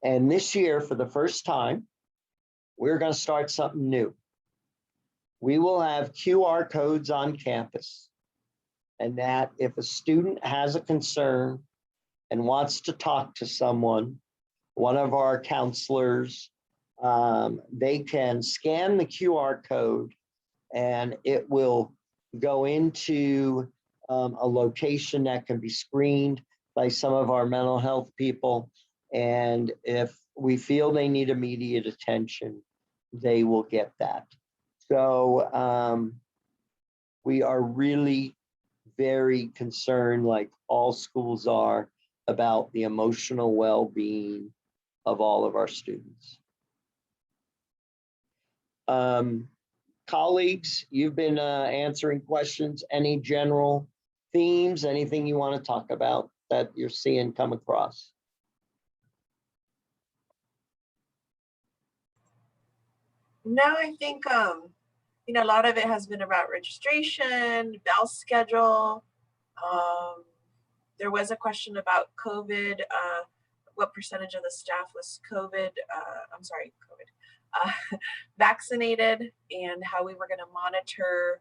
And this year, for the first time, we're going to start something new. We will have QR codes on campus, and that if a student has a concern and wants to talk to someone, one of our counselors, they can scan the QR code and it will go into a location that can be screened by some of our mental health people. And if we feel they need immediate attention, they will get that. So we are really very concerned, like all schools are, about the emotional well-being of all of our students. Colleagues, you've been answering questions. Any general themes, anything you want to talk about that you're seeing come across?
No, I think, you know, a lot of it has been about registration, bell schedule. There was a question about COVID what percentage of the staff was vaccinated, and how we were going to monitor,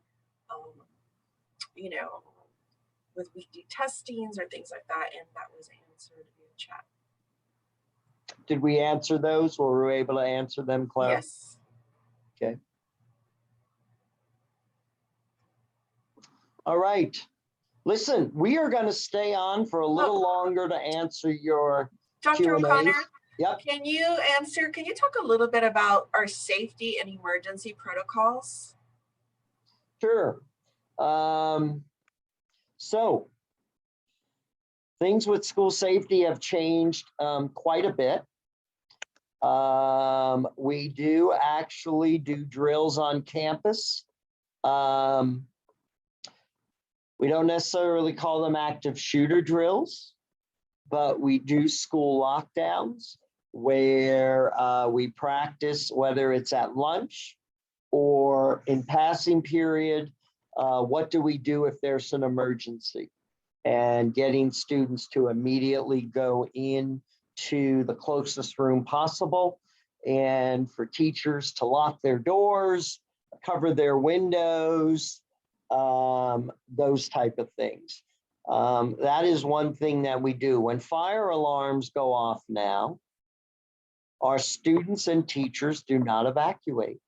you know, with weekly testings or things like that. And that was answered via chat.
Did we answer those, or were we able to answer them, Claire?
Yes.
Okay. All right. Listen, we are going to stay on for a little longer to answer your
Dr.
Q&As.
O'Connor,
Yep.
can you talk a little bit about our safety and emergency protocols?
Sure. So things with school safety have changed quite a bit. We do actually do drills on campus. We don't necessarily call them active shooter drills, but we do school lockdowns where we practice, whether it's at lunch or in passing period, what do we do if there's an emergency? And getting students to immediately go in to the closest room possible, and for teachers to lock their doors, cover their windows, those type of things. That is one thing that we do. When fire alarms go off now, our students and teachers do not evacuate,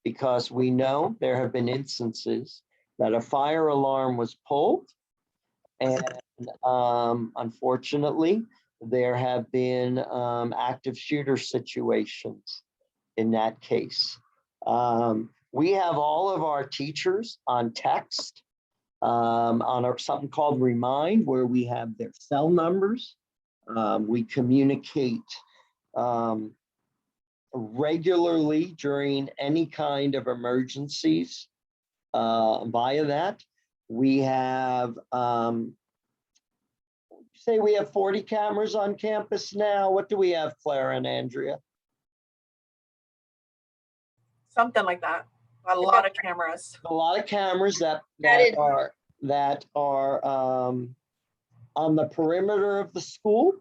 because we know there have been instances that a fire alarm was pulled, and unfortunately, there have been active shooter situations in that case. We have all of our teachers on text, on something called Remind, where we have their cell numbers. We communicate regularly during any kind of emergencies via that. We have, say we have 40 cameras on campus now. What do we have, Clara and Andrea?
Something like that. A lot of cameras.
A lot of cameras that are on the perimeter of the school,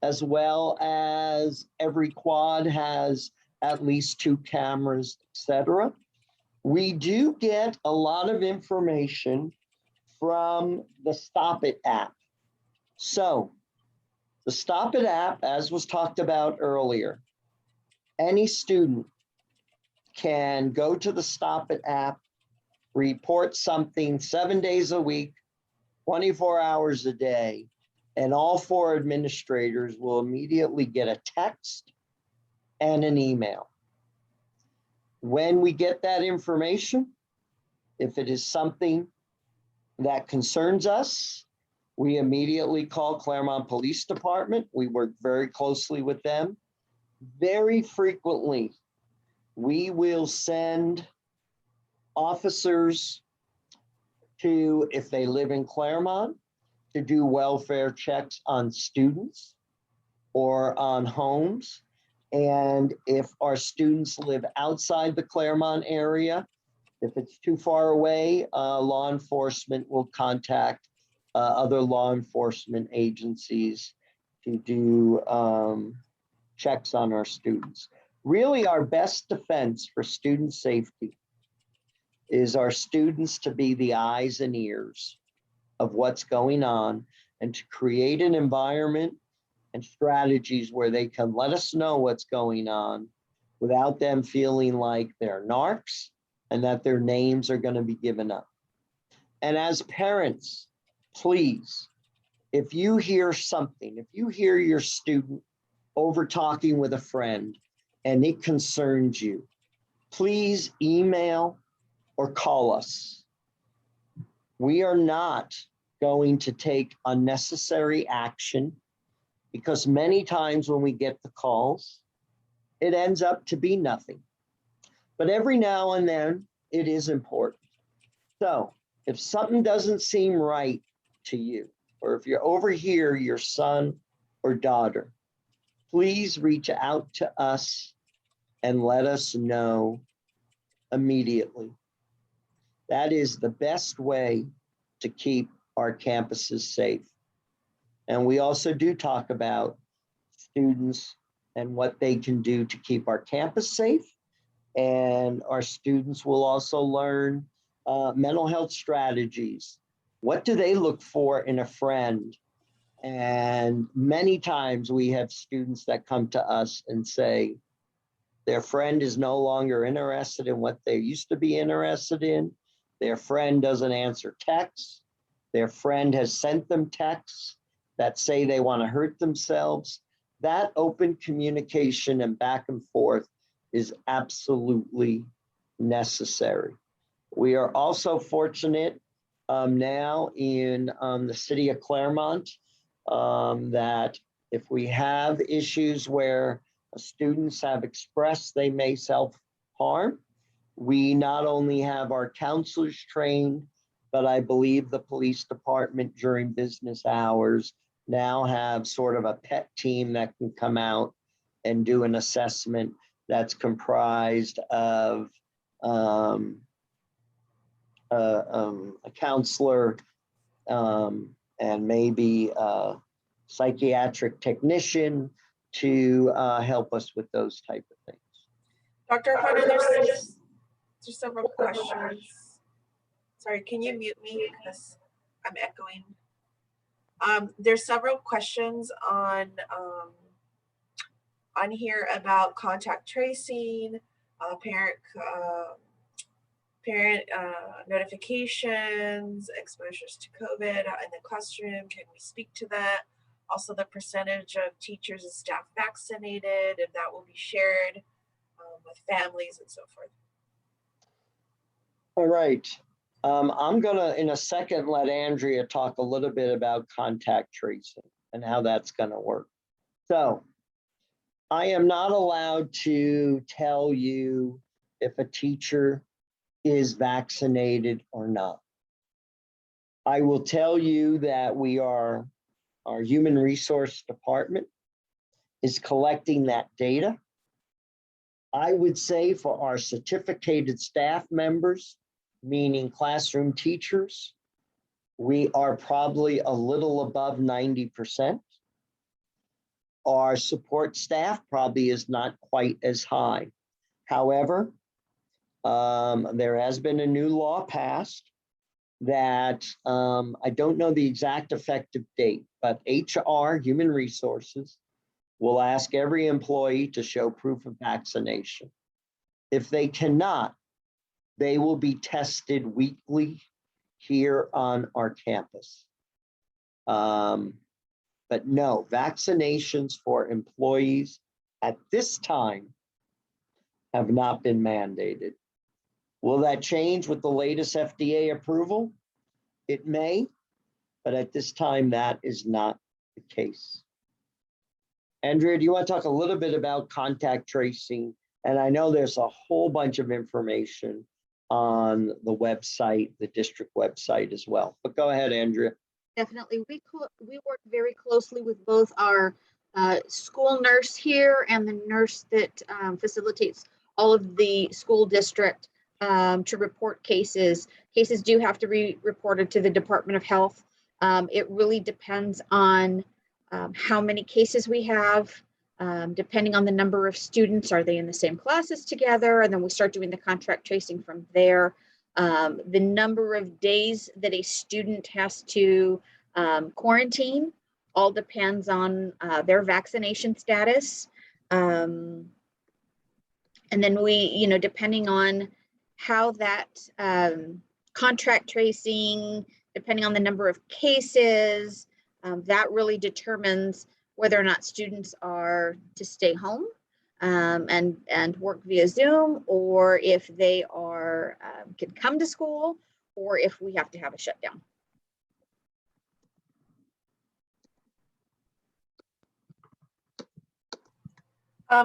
as well as every quad has at least 2 cameras, etc. We do get a lot of information from the Stop It app. So the Stop It app, as was talked about earlier, any student can go to the Stop It app, report something 7 days a week, 24 hours a day, and all 4 administrators will immediately get a text and an email. When we get that information, if it is something that concerns us, we immediately call Claremont Police Department. We work very closely with them. Very frequently, we will send officers to, if they live in Claremont, to do welfare checks on students or on homes. And if our students live outside the Claremont area, if it's too far away, law enforcement will contact other law enforcement agencies to do checks on our students. Really, our best defense for student safety is our students to be the eyes and ears of what's going on, and to create an environment and strategies where they can let us know what's going on without them feeling like they're narcs and that their names are going to be given up. And as parents, please, if you hear something, if you hear your student over talking with a friend and it concerns you, please email or call us. We are not going to take unnecessary action, because many times when we get the calls, it ends up to be nothing. But every now and then, it is important. So if something doesn't seem right to you, or if you overhear your son or daughter, please reach out to us and let us know immediately. That is the best way to keep our campuses safe. And we also do talk about students and what they can do to keep our campus safe. And our students will also learn mental health strategies. What do they look for in a friend? And many times we have students that come to us and say their friend is no longer interested in what they used to be interested in. Their friend doesn't answer texts. Their friend has sent them texts that say they want to hurt themselves. That open communication and back and forth is absolutely necessary. We are also fortunate now in the city of Claremont that if we have issues where students have expressed they may self-harm, we not only have our counselors trained, but I believe the police department during business hours now have sort of a pet team that can come out and do an assessment that's comprised of a counselor and maybe a psychiatric technician to help us with those type of things.
Dr. O'Connor, there's several questions. Sorry, can you mute me because I'm echoing? There's several questions on here about contact tracing, parent notifications, exposures to COVID in the classroom. Can we speak to that? Also, the percentage of teachers and staff vaccinated, if that will be shared with families and so forth.
All right. I'm gonna, in a second, let Andrea talk a little bit about contact tracing and how that's gonna work. So I am not allowed to tell you if a teacher is vaccinated or not. I will tell you that our human resource department is collecting that data. I would say for our certificated staff members, meaning classroom teachers, we are probably a little above 90%. Our support staff probably is not quite as high. However, there has been a new law passed that I don't know the exact effective date, but HR, Human Resources, will ask every employee to show proof of vaccination. If they cannot, they will be tested weekly here on our campus. But no, vaccinations for employees at this time have not been mandated. Will that change with the latest FDA approval? It may, but at this time, that is not the case. Andrea, do you want to talk a little bit about contact tracing? And I know there's a whole bunch of information on the website, the district website as well, but go ahead, Andrea.
Definitely. We work very closely with both our school nurse here and the nurse that facilitates all of the school district to report cases. Cases do have to be reported to the Department of Health. It really depends on how many cases we have, depending on the number of students. Are they in the same classes together? And then we start doing the contact tracing from there. The number of days that a student has to quarantine all depends on their vaccination status. And then we, depending on how that contact tracing, depending on the number of cases, that really determines whether or not students are to stay home and work via Zoom, or if they are can come to school, or if we have to have a shutdown.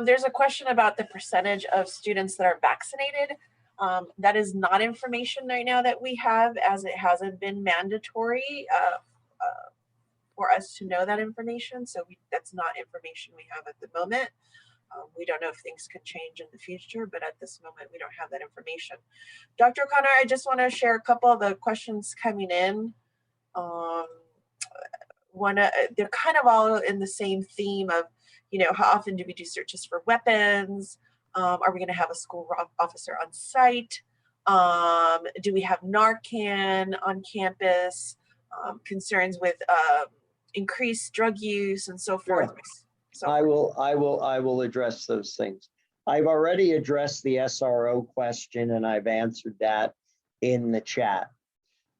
There's a question about the percentage of students that are vaccinated. That is not information right now that we have, as it hasn't been mandatory for us to know that information. So that's not information we have at the moment. We don't know if things could change in the future, but at this moment, we don't have that information. Dr. O'Connor, I just want to share a couple of the questions coming in. they're kind of all in the same theme of, how often do we do searches for weapons? Are we going to have a school officer on site? Do we have Narcan on campus? Concerns with increased drug use and so forth.
Sure. I will address those things. I've already addressed the SRO question and I've answered that in the chat.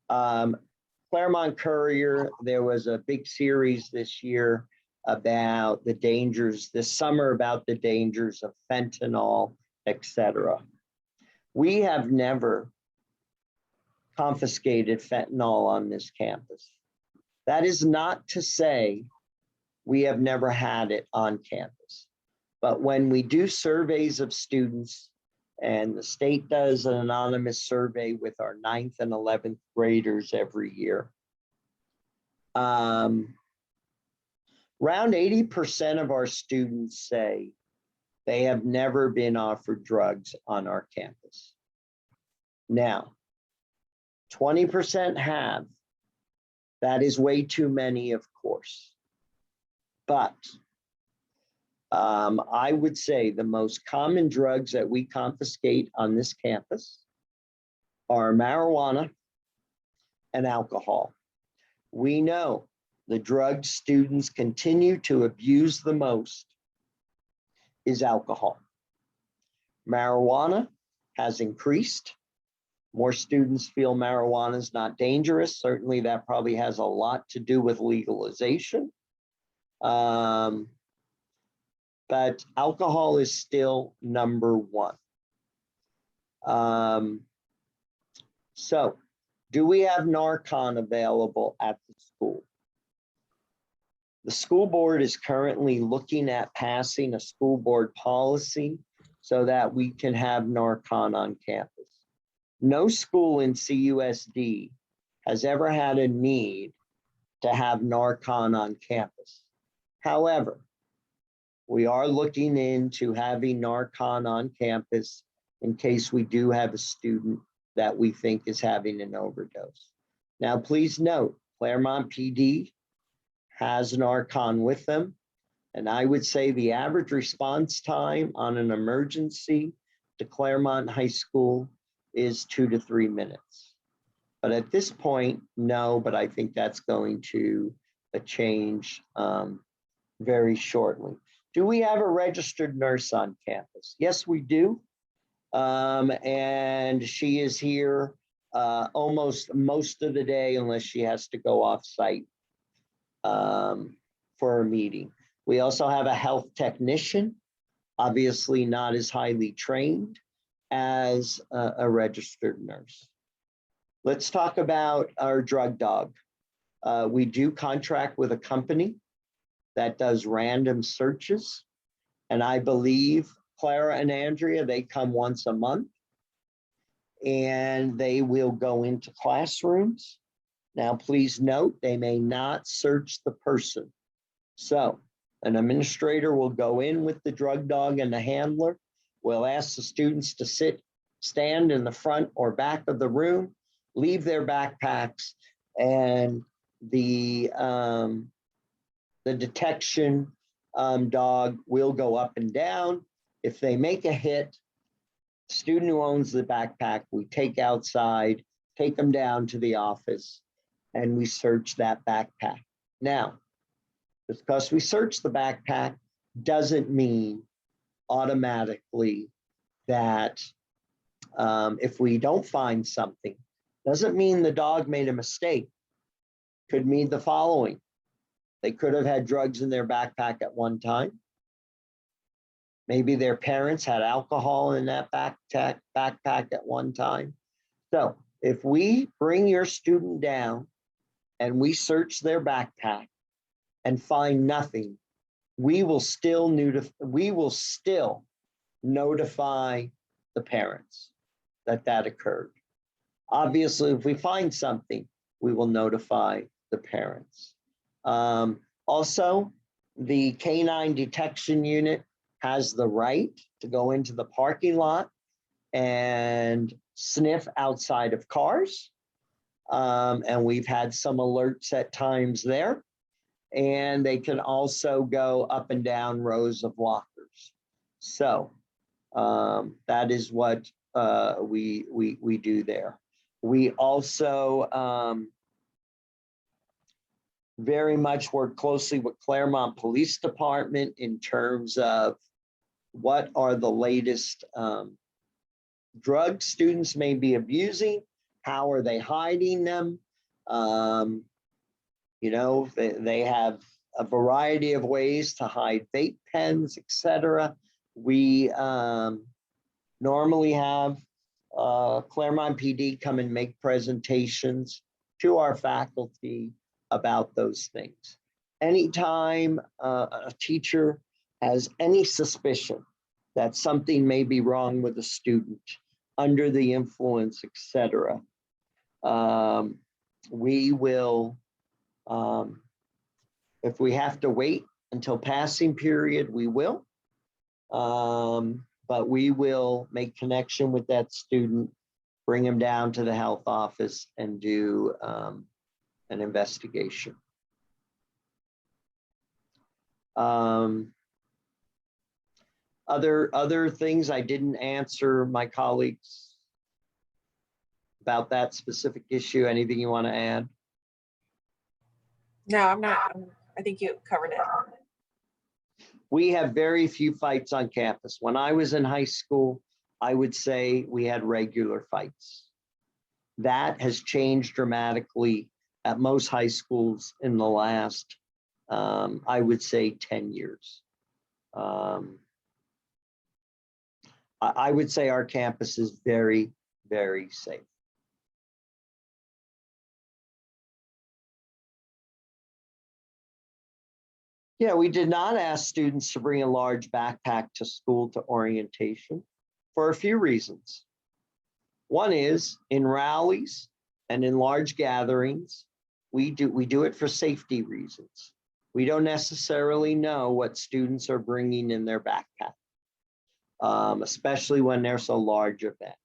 Claremont Courier, there was a big series this year about the dangers, this summer about the dangers of fentanyl, etc. We have never confiscated fentanyl on this campus. That is not to say we have never had it on campus. But when we do surveys of students, and the state does an anonymous survey with our 9th and 11th graders every year, around 80% of our students say they have never been offered drugs on our campus. Now, 20% have. That is way too many, of course. But I would say the most common drugs that we confiscate on this campus are marijuana and alcohol. We know the drug students continue to abuse the most is alcohol. Marijuana has increased. More students feel marijuana is not dangerous. Certainly that probably has a lot to do with legalization. But alcohol is still number one. So do we have Narcan available at the school? The school board is currently looking at passing a school board policy so that we can have Narcan on campus. No school in CUSD has ever had a need to have Narcan on campus. However, we are looking into having Narcan on campus in case we do have a student that we think is having an overdose. Now, please note, Claremont PD has Narcan with them. And I would say the average response time on an emergency to Claremont High School is 2 to 3 minutes. But at this point, no, but I think that's going to change very shortly. Do we have a registered nurse on campus? Yes, we do. And she is here almost most of the day unless she has to go off site for a meeting. We also have a health technician, obviously not as highly trained as a registered nurse. Let's talk about our drug dog. We do contract with a company that does random searches. And I believe Clara and Andrea, they come once a month and they will go into classrooms. Now, please note, they may not search the person. So an administrator will go in with the drug dog and the handler. We'll ask the students to stand in the front or back of the room, leave their backpacks, and the detection dog will go up and down. If they make a hit, the student who owns the backpack, we take outside, take them down to the office, and we search that backpack. Now, just because we search the backpack doesn't mean automatically that if we don't find something, doesn't mean the dog made a mistake. Could mean the following. They could have had drugs in their backpack at one time. Maybe their parents had alcohol in that backpack at one time. So if we bring your student down and we search their backpack and find nothing, we will still notify the parents that occurred. Obviously, if we find something, we will notify the parents. Also, the canine detection unit has the right to go into the parking lot and sniff outside of cars. And we've had some alerts at times there. and they can also go up and down rows of lockers. So that is what we do there. We also very much work closely with Claremont Police Department in terms of what are the latest drugs students may be abusing, how are they hiding them. You know, they have a variety of ways to hide vape pens, etc. We normally have Claremont PD come and make presentations to our faculty about those things. Anytime a teacher has any suspicion that something may be wrong with a student, under the influence, etc., we will, if we have to wait until passing period, we will. But we will make connection with that student, bring him down to the health office and do an investigation. Other things I didn't answer my colleagues about that specific issue. Anything you want to add?
No, I'm not. I think you covered it.
We have very few fights on campus. When I was in high school, I would say we had regular fights. That has changed dramatically at most high schools in the last, I would say, 10 years. I would say our campus is very, very safe. Yeah, we did not ask students to bring a large backpack to school to orientation for a few reasons. One is in rallies and in large gatherings, we do it for safety reasons. We don't necessarily know what students are bringing in their backpack, especially when there's a large event.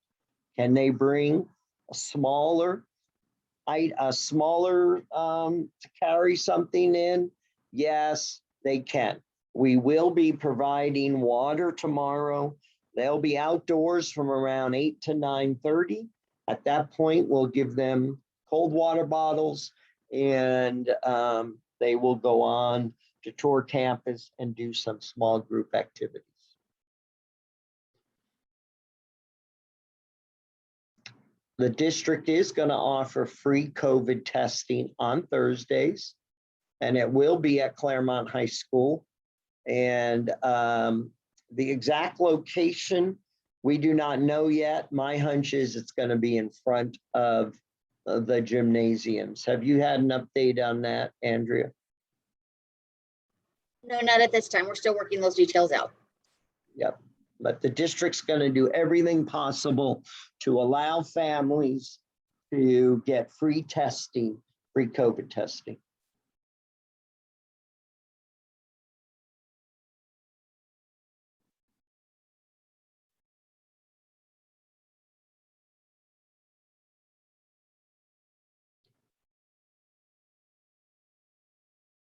Can they bring a smaller to carry something in? Yes, they can. We will be providing water tomorrow. They'll be outdoors from around 8 to 9:30. At that point, we'll give them cold water bottles, and they will go on to tour campus and do some small group activities. The district is going to offer free COVID testing on Thursdays, and it will be at Claremont High School. And the exact location, we do not know yet. My hunch is it's going to be in front of the gymnasiums. Have you had an update on that, Andrea?
No, not at this time. We're still working those details out.
Yep. But the district's going to do everything possible to allow families to get free testing, free COVID testing.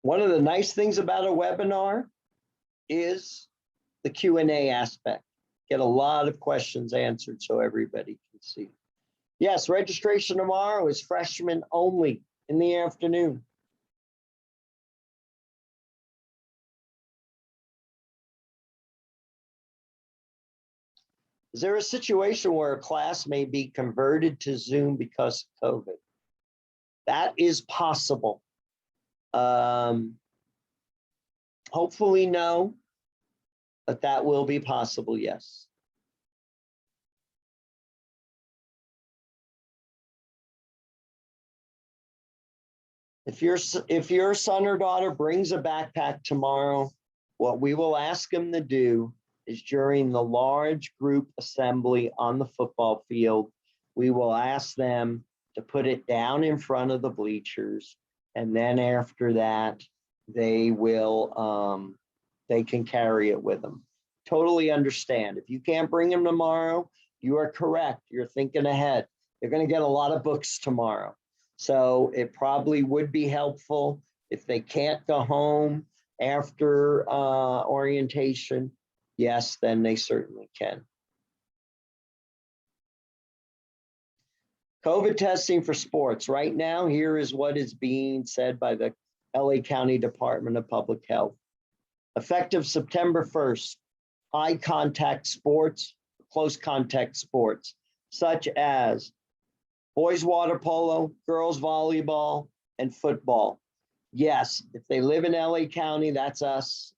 One of the nice things about a webinar is the Q&A aspect. Get a lot of questions answered so everybody can see. Yes, registration tomorrow is freshmen only in the afternoon. Is there a situation where a class may be converted to Zoom because of COVID? That is possible. Hopefully no, but that will be possible, yes. If your son or daughter brings a backpack tomorrow, what we will ask them to do is during the large group assembly on the football field, we will ask them to put it down in front of the bleachers. And then after that, they will, they can carry it with them. Totally understand. If you can't bring them tomorrow, you are correct. You're thinking ahead. You're going to get a lot of books tomorrow. So it probably would be helpful If they can't go home after orientation, yes, then they certainly can. COVID testing for sports. Right now, here is what is being said by the LA County Department of Public Health. Effective September 1st, high contact sports, close contact sports, such as boys water polo, girls volleyball, and football. Yes, if they live in LA County, that's us.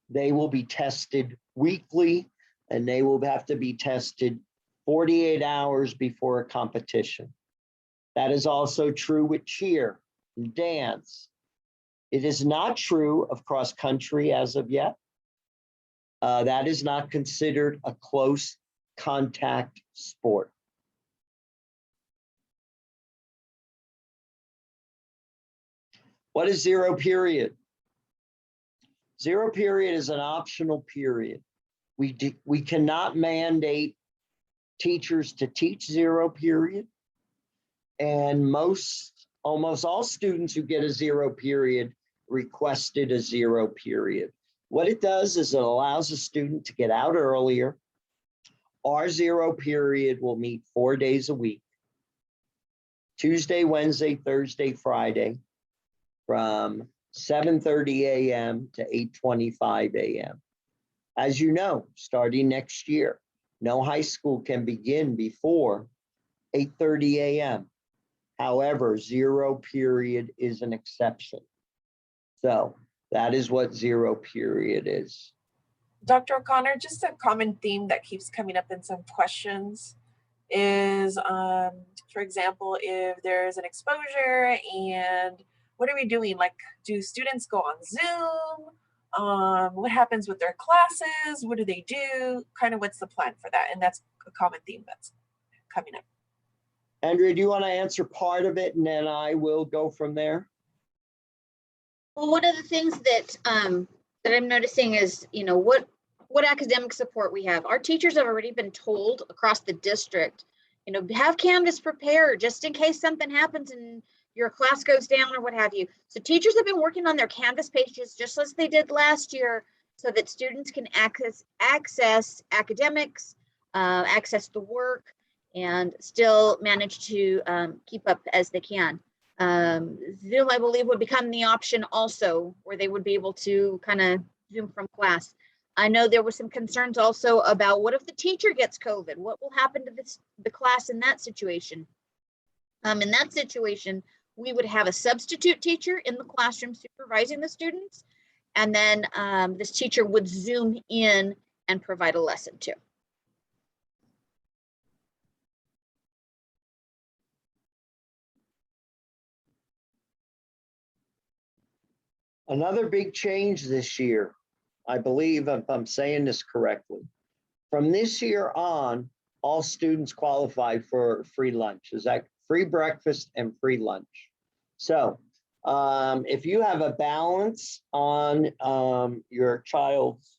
They will be tested weekly, and they will have to be tested 48 hours before a competition. That is also true with cheer and dance. It is not true of cross country as of yet. That is not considered a close contact sport. What is zero period? Zero period is an optional period. We cannot mandate teachers to teach zero period. And almost all students who get a zero period requested a zero period. What it does is it allows a student to get out earlier. Our zero period will meet 4 days a week, Tuesday, Wednesday, Thursday, Friday, from 7:30 a.m. to 8:25 a.m. As you know, starting next year, no high school can begin before 8:30 a.m. However, zero period is an exception. So that is what zero period is.
Dr. O'Connor, just a common theme that keeps coming up in some questions is, for example, if there's an exposure and what are we doing? Like, do students go on Zoom? What happens with their classes? What do they do? Kind of what's the plan for that? And that's a common theme that's coming up.
Andrea, do you want to answer part of it and then I will go from there?
Well, one of the things that that I'm noticing is, what academic support we have. Our teachers have already been told across the district, have Canvas prepared just in case something happens and your class goes down or what have you. So teachers have been working on their Canvas pages just as they did last year so that students can access academics, access the work, and still manage to keep up as they can. Zoom, I believe, would become the option also, where they would be able to kind of Zoom from class. I know there were some concerns also about what if the teacher gets COVID? What will happen to the class in that situation? In that situation, we would have a substitute teacher in the classroom supervising the students, and then this teacher would Zoom in and provide a lesson too.
Another big change this year, I believe, if I'm saying this correctly, from this year on, all students qualify for free lunch. Is that free breakfast and free lunch? So if you have a balance on your child's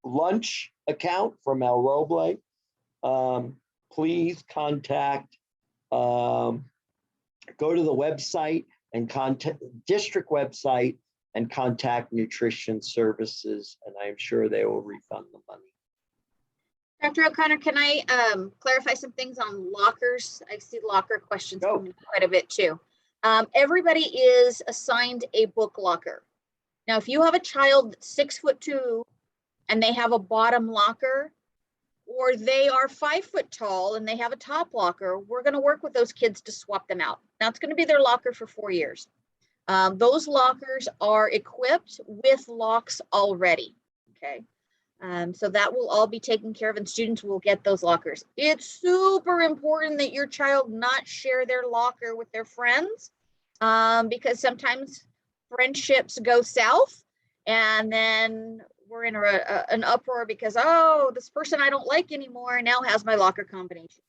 lunch account from El Roble, please contact, go to the website and contact district website and contact nutrition services, and I'm sure they will refund the money.
Dr. O'Connor, can I clarify some things on lockers? I see locker questions coming quite a bit too. Everybody is assigned a book locker. Now, if you have a child that's 6'2" and they have a bottom locker, or they are 5 foot tall and they have a top locker, we're going to work with those kids to swap them out. Now, it's going to be their locker for 4 years. Those lockers are equipped with locks already, okay? So that will all be taken care of and students will get those lockers. It's super important that your child not share their locker with their friends because sometimes friendships go south and then we're in an uproar because, oh, this person I don't like anymore now has my locker combination.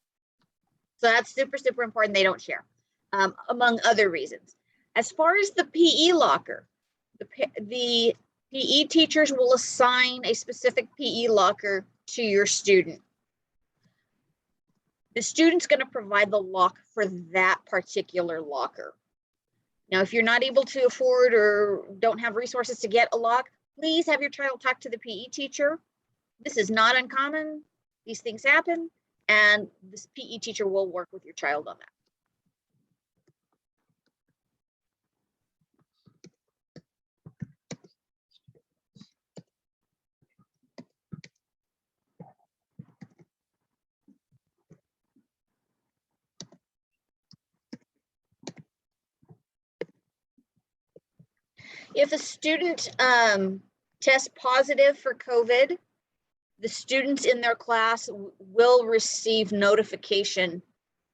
So that's super, super important they don't share, among other reasons. As far as the PE locker, the PE teachers will assign a specific PE locker to your student. The student's going to provide the lock for that particular locker. Now, if you're not able to afford or don't have resources to get a lock, please have your child talk to the PE teacher. This is not uncommon. These things happen, and this PE teacher will work with your child on that. If a student tests positive for COVID, the students in their class will receive notification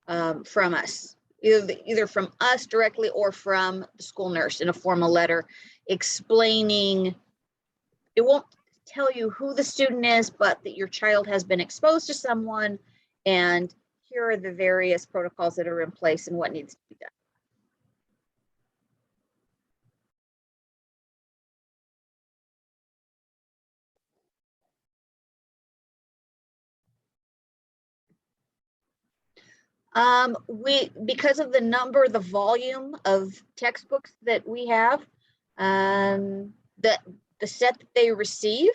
from us, either from us directly or from the school nurse in a formal letter explaining, it won't tell you who the student is, but that your child has been exposed to someone, and here are the various protocols that are in place and what needs to be done. Because of the volume of textbooks that we have, the set that they receive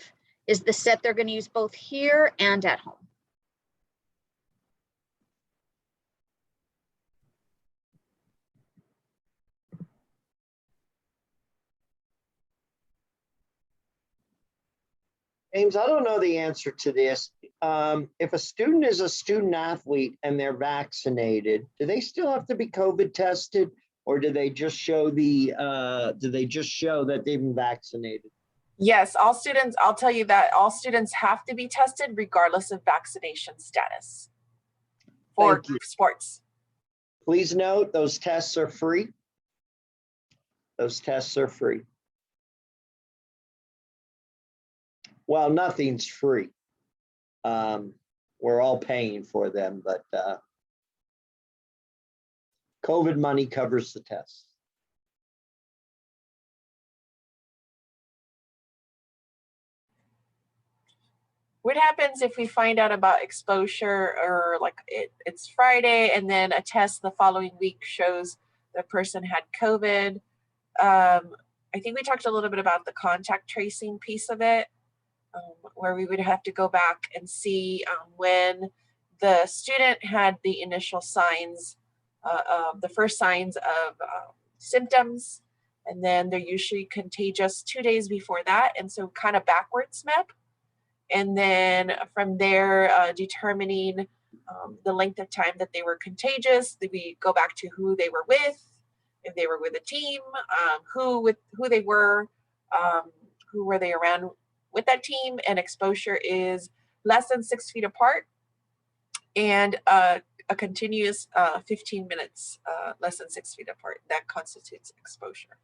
is the set they're going to use both here and at home.
James, I don't know the answer to this. If a student is a student athlete and they're vaccinated, do they still have to be COVID tested, or do they just show that they've been vaccinated?
Yes, all students, I'll tell you that all students have to be tested regardless of vaccination status for sports.
Please note those tests are free. Those tests are free. Well, nothing's free. We're all paying for them, but COVID money covers the tests.
What happens if we find out about exposure, or like it's Friday and then a test the following week shows the person had COVID? I think we talked a little bit about the contact tracing piece of it, where we would have to go back and see when the student had the initial signs, the first signs of symptoms, and then they're usually contagious 2 days before that, and so kind of backwards map. And then from there, determining the length of time that they were contagious, we go back to who they were with, if they were with a team, who they were, who were they around with that team, and exposure is less than 6 feet apart, and a continuous 15 minutes less than 6 feet apart. That constitutes exposure.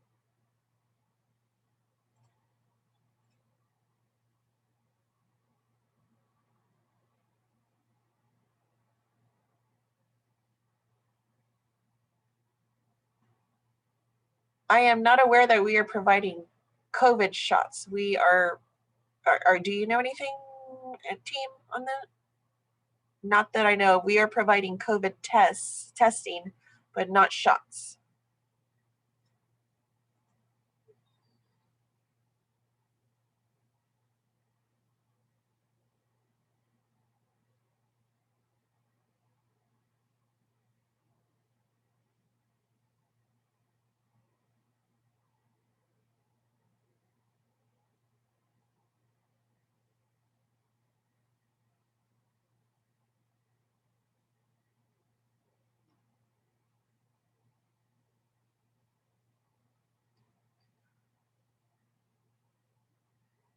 I am not aware that we are providing COVID shots. We are do you know anything, team, on that? Not that I know. We are providing COVID testing, but not shots.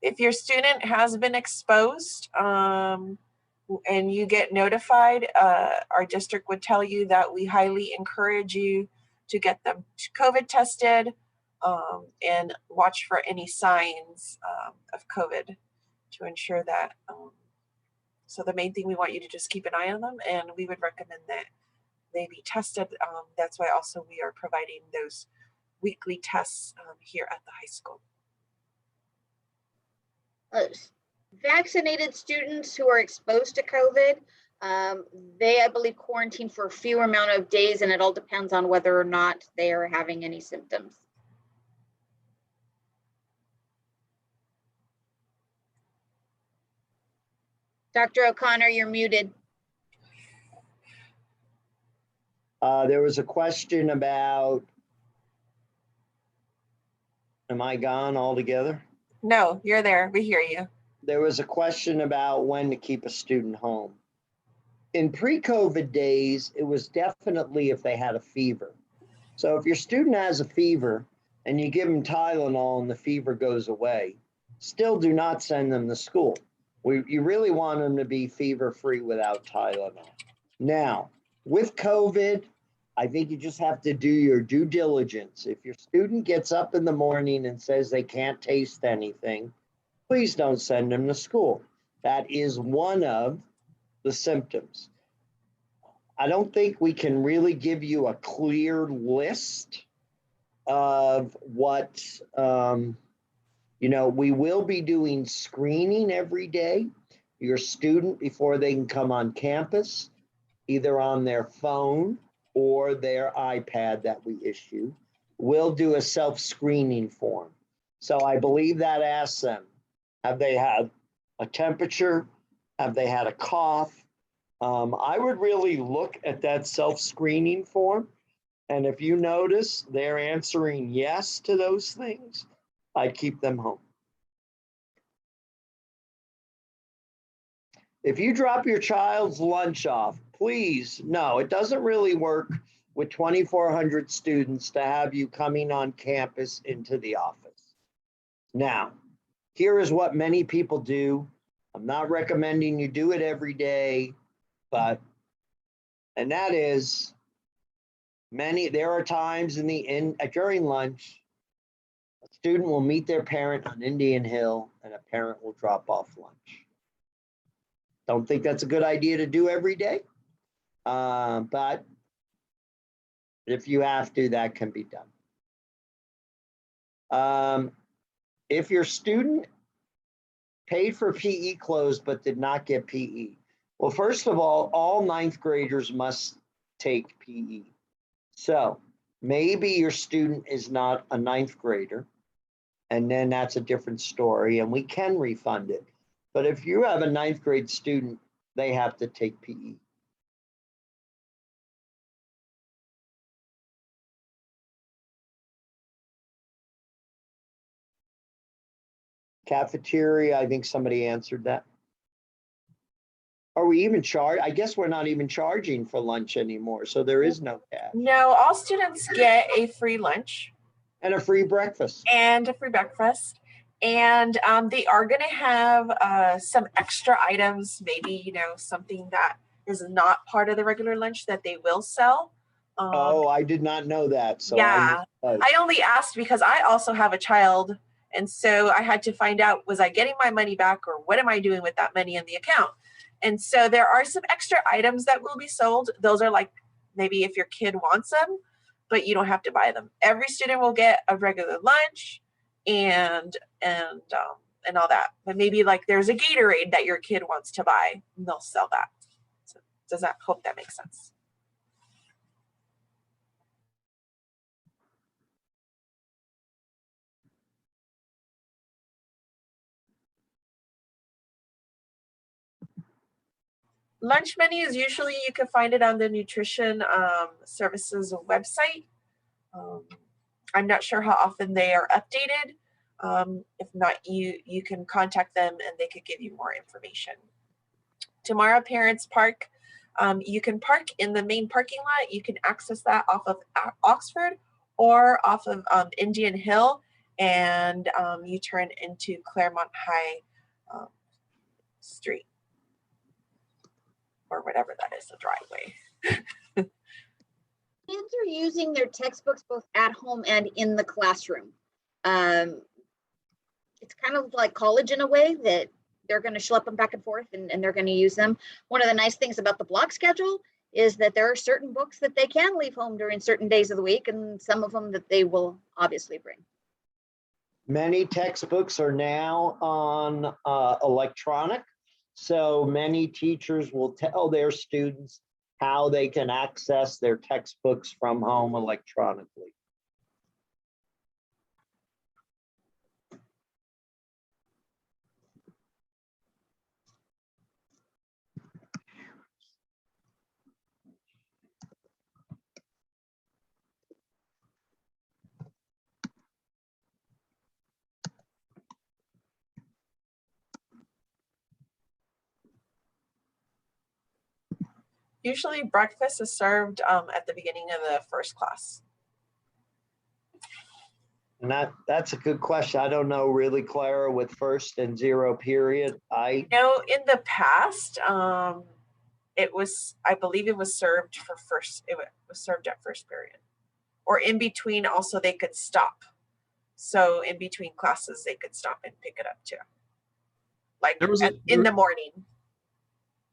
If your student has been exposed and you get notified, our district would tell you that we highly encourage you to get them COVID tested and watch for any signs of COVID to ensure that. So the main thing, we want you to just keep an eye on them, and we would recommend that they be tested. That's why also we are providing those weekly tests here at the high school.
Vaccinated students who are exposed to COVID They, I believe, quarantine for a few amount of days, and it all depends on whether or not they are having any symptoms. Dr. O'Connor, you're muted.
There was a question about, am I gone altogether?
No, you're there. We hear you.
There was a question about when to keep a student home. In pre-COVID days, it was definitely if they had a fever. So if your student has a fever and you give them Tylenol and the fever goes away, still do not send them to school. You really want them to be fever-free without Tylenol. Now, with COVID, I think you just have to do your due diligence. If your student gets up in the morning and says they can't taste anything, please don't send them to school. That is one of the symptoms. I don't think we can really give you a clear list of what, we will be doing screening every day. Your student, before they can come on campus, either on their phone or their iPad that we issue, will do a self-screening form. So I believe that asks them, have they had a temperature? Have they had a cough? I would really look at that self-screening form. And if you notice they're answering yes to those things, I'd keep them home. If you drop your child's lunch off, please, no, it doesn't really work with 2,400 students to have you coming on campus into the office. Now, here is what many people do. I'm not recommending you do it every day, and that is there are times during lunch, a student will meet their parent on Indian Hill and a parent will drop off lunch. Don't think that's a good idea to do every day, but if you have to, that can be done. If your student paid for PE clothes but did not get PE, well, first of all ninth graders must take PE. So maybe your student is not a ninth grader, and then that's a different story, and we can refund it. But if you have a ninth grade student, they have to take PE. Cafeteria, I think somebody answered that. Are we even charged? I guess we're not even charging for lunch anymore, so there is no cash.
No, all students get a free lunch.
And a free breakfast.
And a free breakfast. And they are going to have some extra items, maybe, something that is not part of the regular lunch that they will sell.
I did not know that. So
yeah, I only asked because I also have a child. And so I had to find out, was I getting my money back, or what am I doing with that money in the account? And so there are some extra items that will be sold. Those are like maybe if your kid wants them, but you don't have to buy them. Every student will get a regular lunch and all that. But maybe like there's a Gatorade that your kid wants to buy, and they'll sell that. So hope that makes sense. Lunch menus, usually you can find it on the nutrition services website. I'm not sure how often they are updated. If not, you can contact them and they could give you more information. Tomorrow, parents park. You can park in the main parking lot. You can access that off of Oxford or off of Indian Hill, and you turn into Claremont High Street, or whatever that is, the driveway.
Kids are using their textbooks both at home and in the classroom. It's kind of like college in a way, that they're going to schlep them back and forth and they're going to use them. One of the nice things about the block schedule is that there are certain books that they can leave home during certain days of the week, and some of them that they will obviously bring.
Many textbooks are now on electronic. So many teachers will tell their students how they can access their textbooks from home electronically.
Usually breakfast is served at the beginning of the first class.
And that's a good question. I don't know really, Clara, with first and zero period.
You know, in the past, it was, I believe it was served for first, it was served at first period. Or in between also they could stop. So in between classes, they could stop and pick it up too. Like in the morning.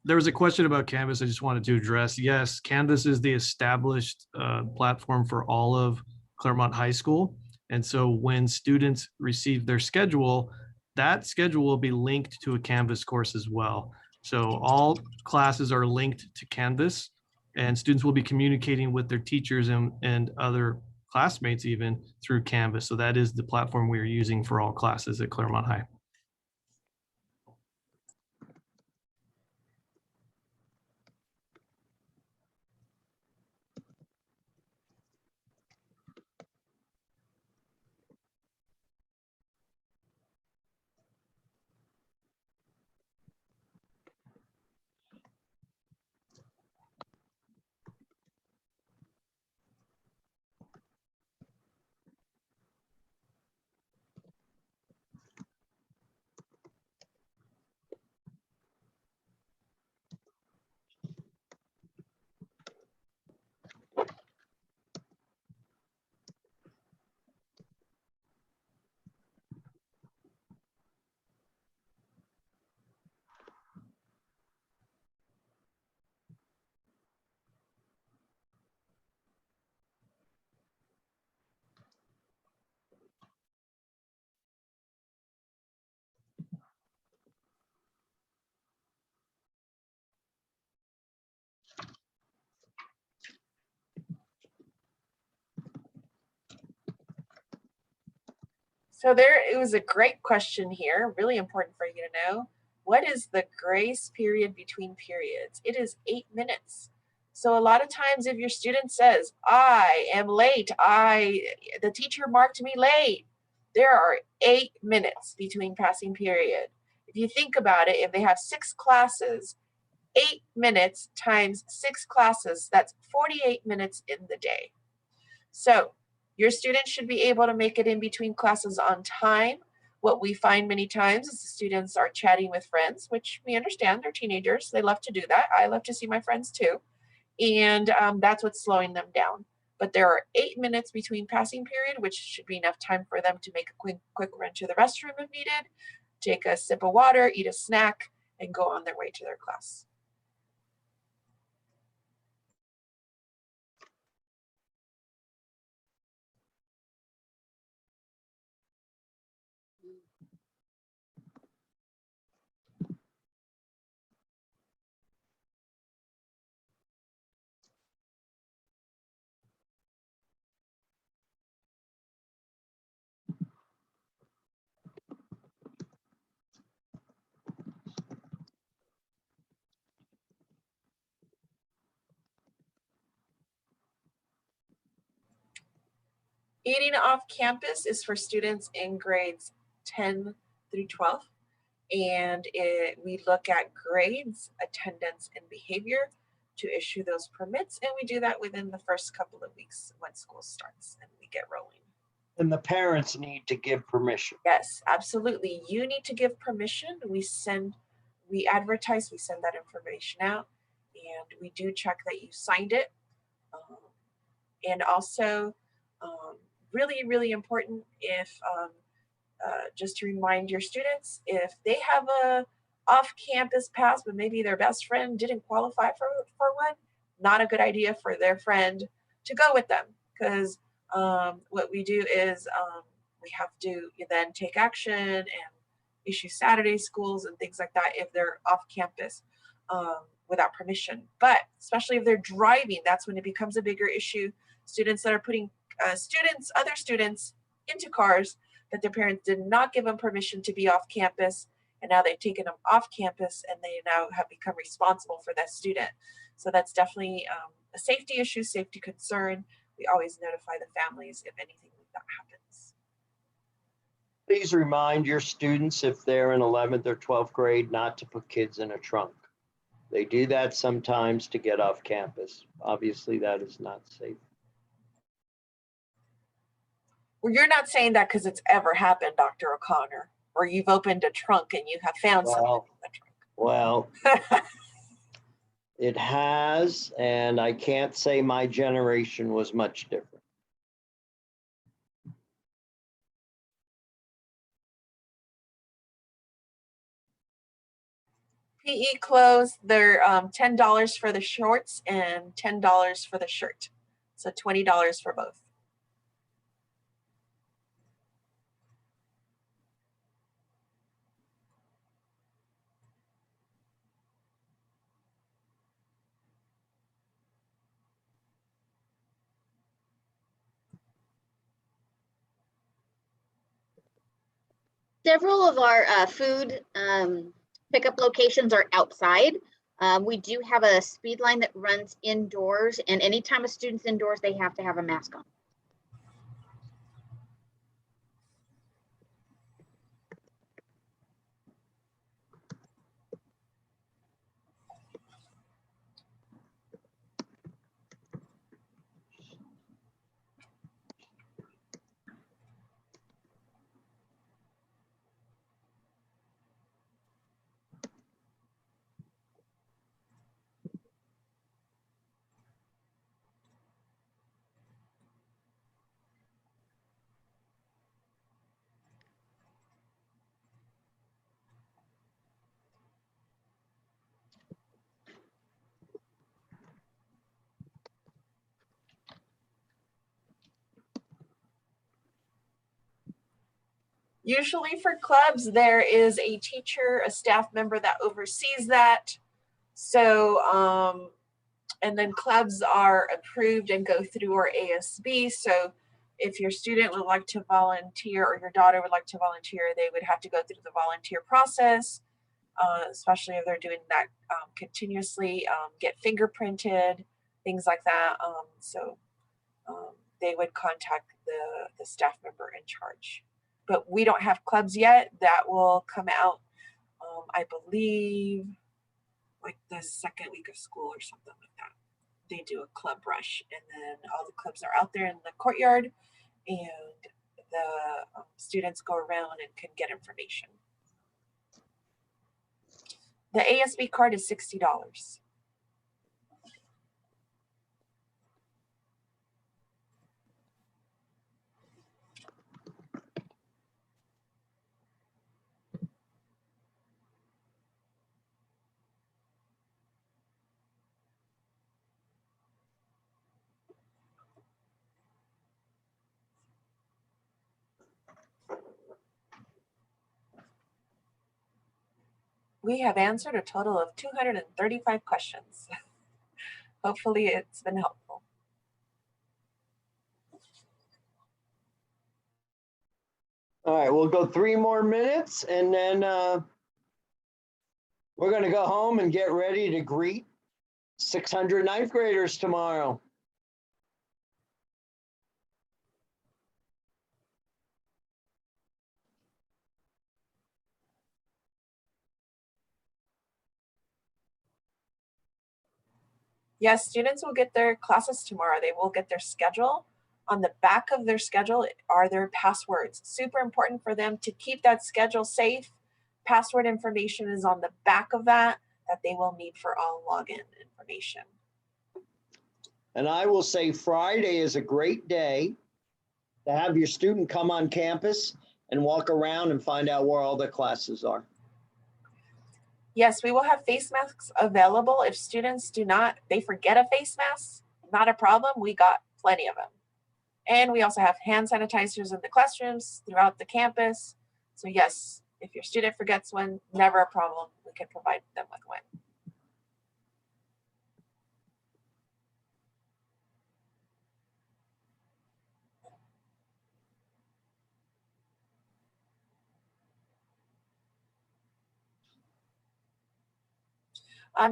There was a question about Canvas I just wanted to address. Yes, Canvas is the established platform for all of Claremont High School. And so when students receive their schedule, that schedule will be linked to a Canvas course as well. So all classes are linked to Canvas, and students will be communicating with their teachers and other classmates even through Canvas. So that is the platform we are using for all classes at Claremont High.
So it was a great question here, really important for you to know. What is the grace period between periods? It is 8 minutes. So a lot of times if your student says, I am late, the teacher marked me late, there are 8 minutes between passing period. If you think about it, if they have 6 classes, 8 minutes times 6 classes, that's 48 minutes in the day. So your students should be able to make it in between classes on time. What we find many times is the students are chatting with friends, which we understand, they're teenagers. They love to do that. I love to see my friends too. And that's what's slowing them down. But there are 8 minutes between passing period, which should be enough time for them to make a quick run to the restroom if needed, take a sip of water, eat a snack, and go on their way to their class. Eating off campus is for students in grades 10 through 12. And we look at grades, attendance, and behavior to issue those permits. And we do that within the first couple of weeks when school starts and we get rolling.
And the parents need to give permission.
Yes, absolutely. You need to give permission. We advertise, we send that information out, and we do check that you signed it. And also, really, really important if just to remind your students, if they have a off-campus pass, but maybe their best friend didn't qualify for one, not a good idea for their friend to go with them, because what we do is we have to then take action and issue Saturday schools and things like that if they're off campus without permission. But especially if they're driving, that's when it becomes a bigger issue. Students that are putting other students into cars that their parents did not give them permission to be off campus, and now they've taken them off campus and they now have become responsible for that student. So that's definitely a safety issue, safety concern. We always notify the families if anything like that happens.
Please remind your students if they're in 11th or 12th grade not to put kids in a trunk. They do that sometimes to get off campus. Obviously, that is not safe.
Well, you're not saying that because it's ever happened, Dr. O'Connor, or you've opened a trunk and you have found something in the trunk.
Well, it has, and I can't say my generation was much different.
PE clothes, they're $10 for the shorts and $10 for the shirt. So $20 for both.
Several of our food pickup locations are outside. We do have a speed line that runs indoors, and anytime a student's indoors, they have to have a mask on.
Usually for clubs, there is a teacher, a staff member that oversees that. So, and then clubs are approved and go through our ASB. So if your student would like to volunteer or your daughter would like to volunteer, they would have to go through the volunteer process, especially if they're doing that continuously, get fingerprinted, things like that. They would contact the staff member in charge. But we don't have clubs yet. That will come out, I believe, like the second week of school or something like that. They do a club rush, and then all the clubs are out there in the courtyard, and the students go around and can get information. The ASB card is $60. We have answered a total of 235 questions. Hopefully it's been helpful.
All right, we'll go 3 more minutes, and then we're going to go home and get ready to greet 600 ninth graders tomorrow.
Yes, students will get their classes tomorrow. They will get their schedule. On the back of their schedule are their passwords. Super important for them to keep that schedule safe. Password information is on the back of that they will need for all login information.
And I will say Friday is a great day to have your student come on campus and walk around and find out where all the classes are.
Yes, we will have face masks available. If students they forget a face mask, not a problem. We got plenty of them. And we also have hand sanitizers in the classrooms throughout the campus. So yes, If your student forgets one, never a problem. We can provide them with one.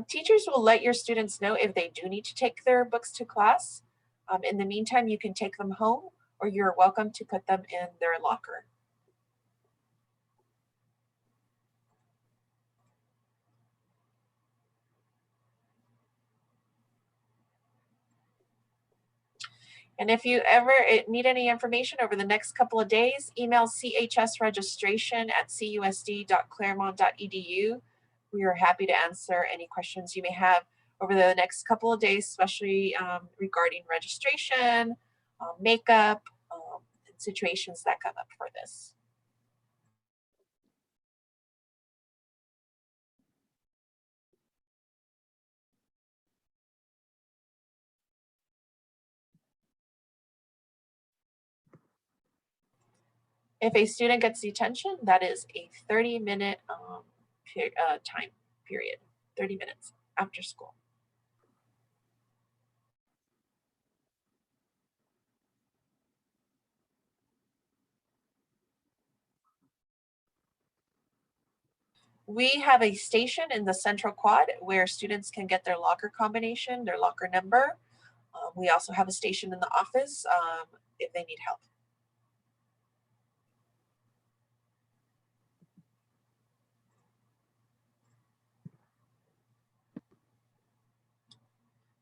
Teachers will let your students know if they do need to take their books to class. In the meantime, you can take them home, or you're welcome to put them in their locker. And if you ever need any information over the next couple of days, email chsregistration@cusd.claremont.edu. We are happy to answer any questions you may have over the next couple of days, especially regarding registration, makeup, and situations that come up for this. If a student gets detention, that is a 30-minute time period, 30 minutes after school. We have a station in the central quad where students can get their locker combination, their locker number. We also have a station in the office if they need help.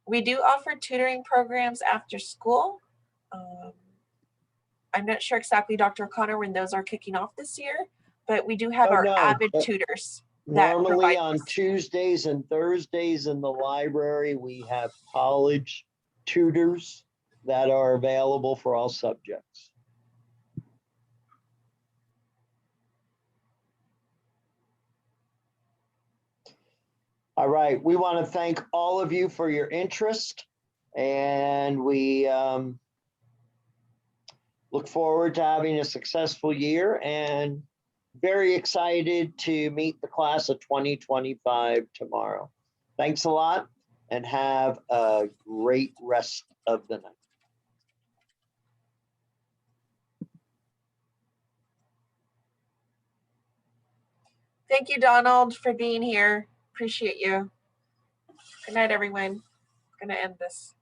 We do offer tutoring programs after school. I'm not sure exactly, Dr. O'Connor, when those are kicking off this year, but we do have our
no,
avid tutors. that
Normally
provide
on
this.
Tuesdays and Thursdays in the library, we have college tutors that are available for all subjects. All right, we want to thank all of you for your interest, and we look forward to having a successful year and very excited to meet the class of 2025 tomorrow. Thanks a lot and have a great rest of the night.
Thank you, Donald, for being here. Appreciate you. Good night, everyone. I'm gonna end this.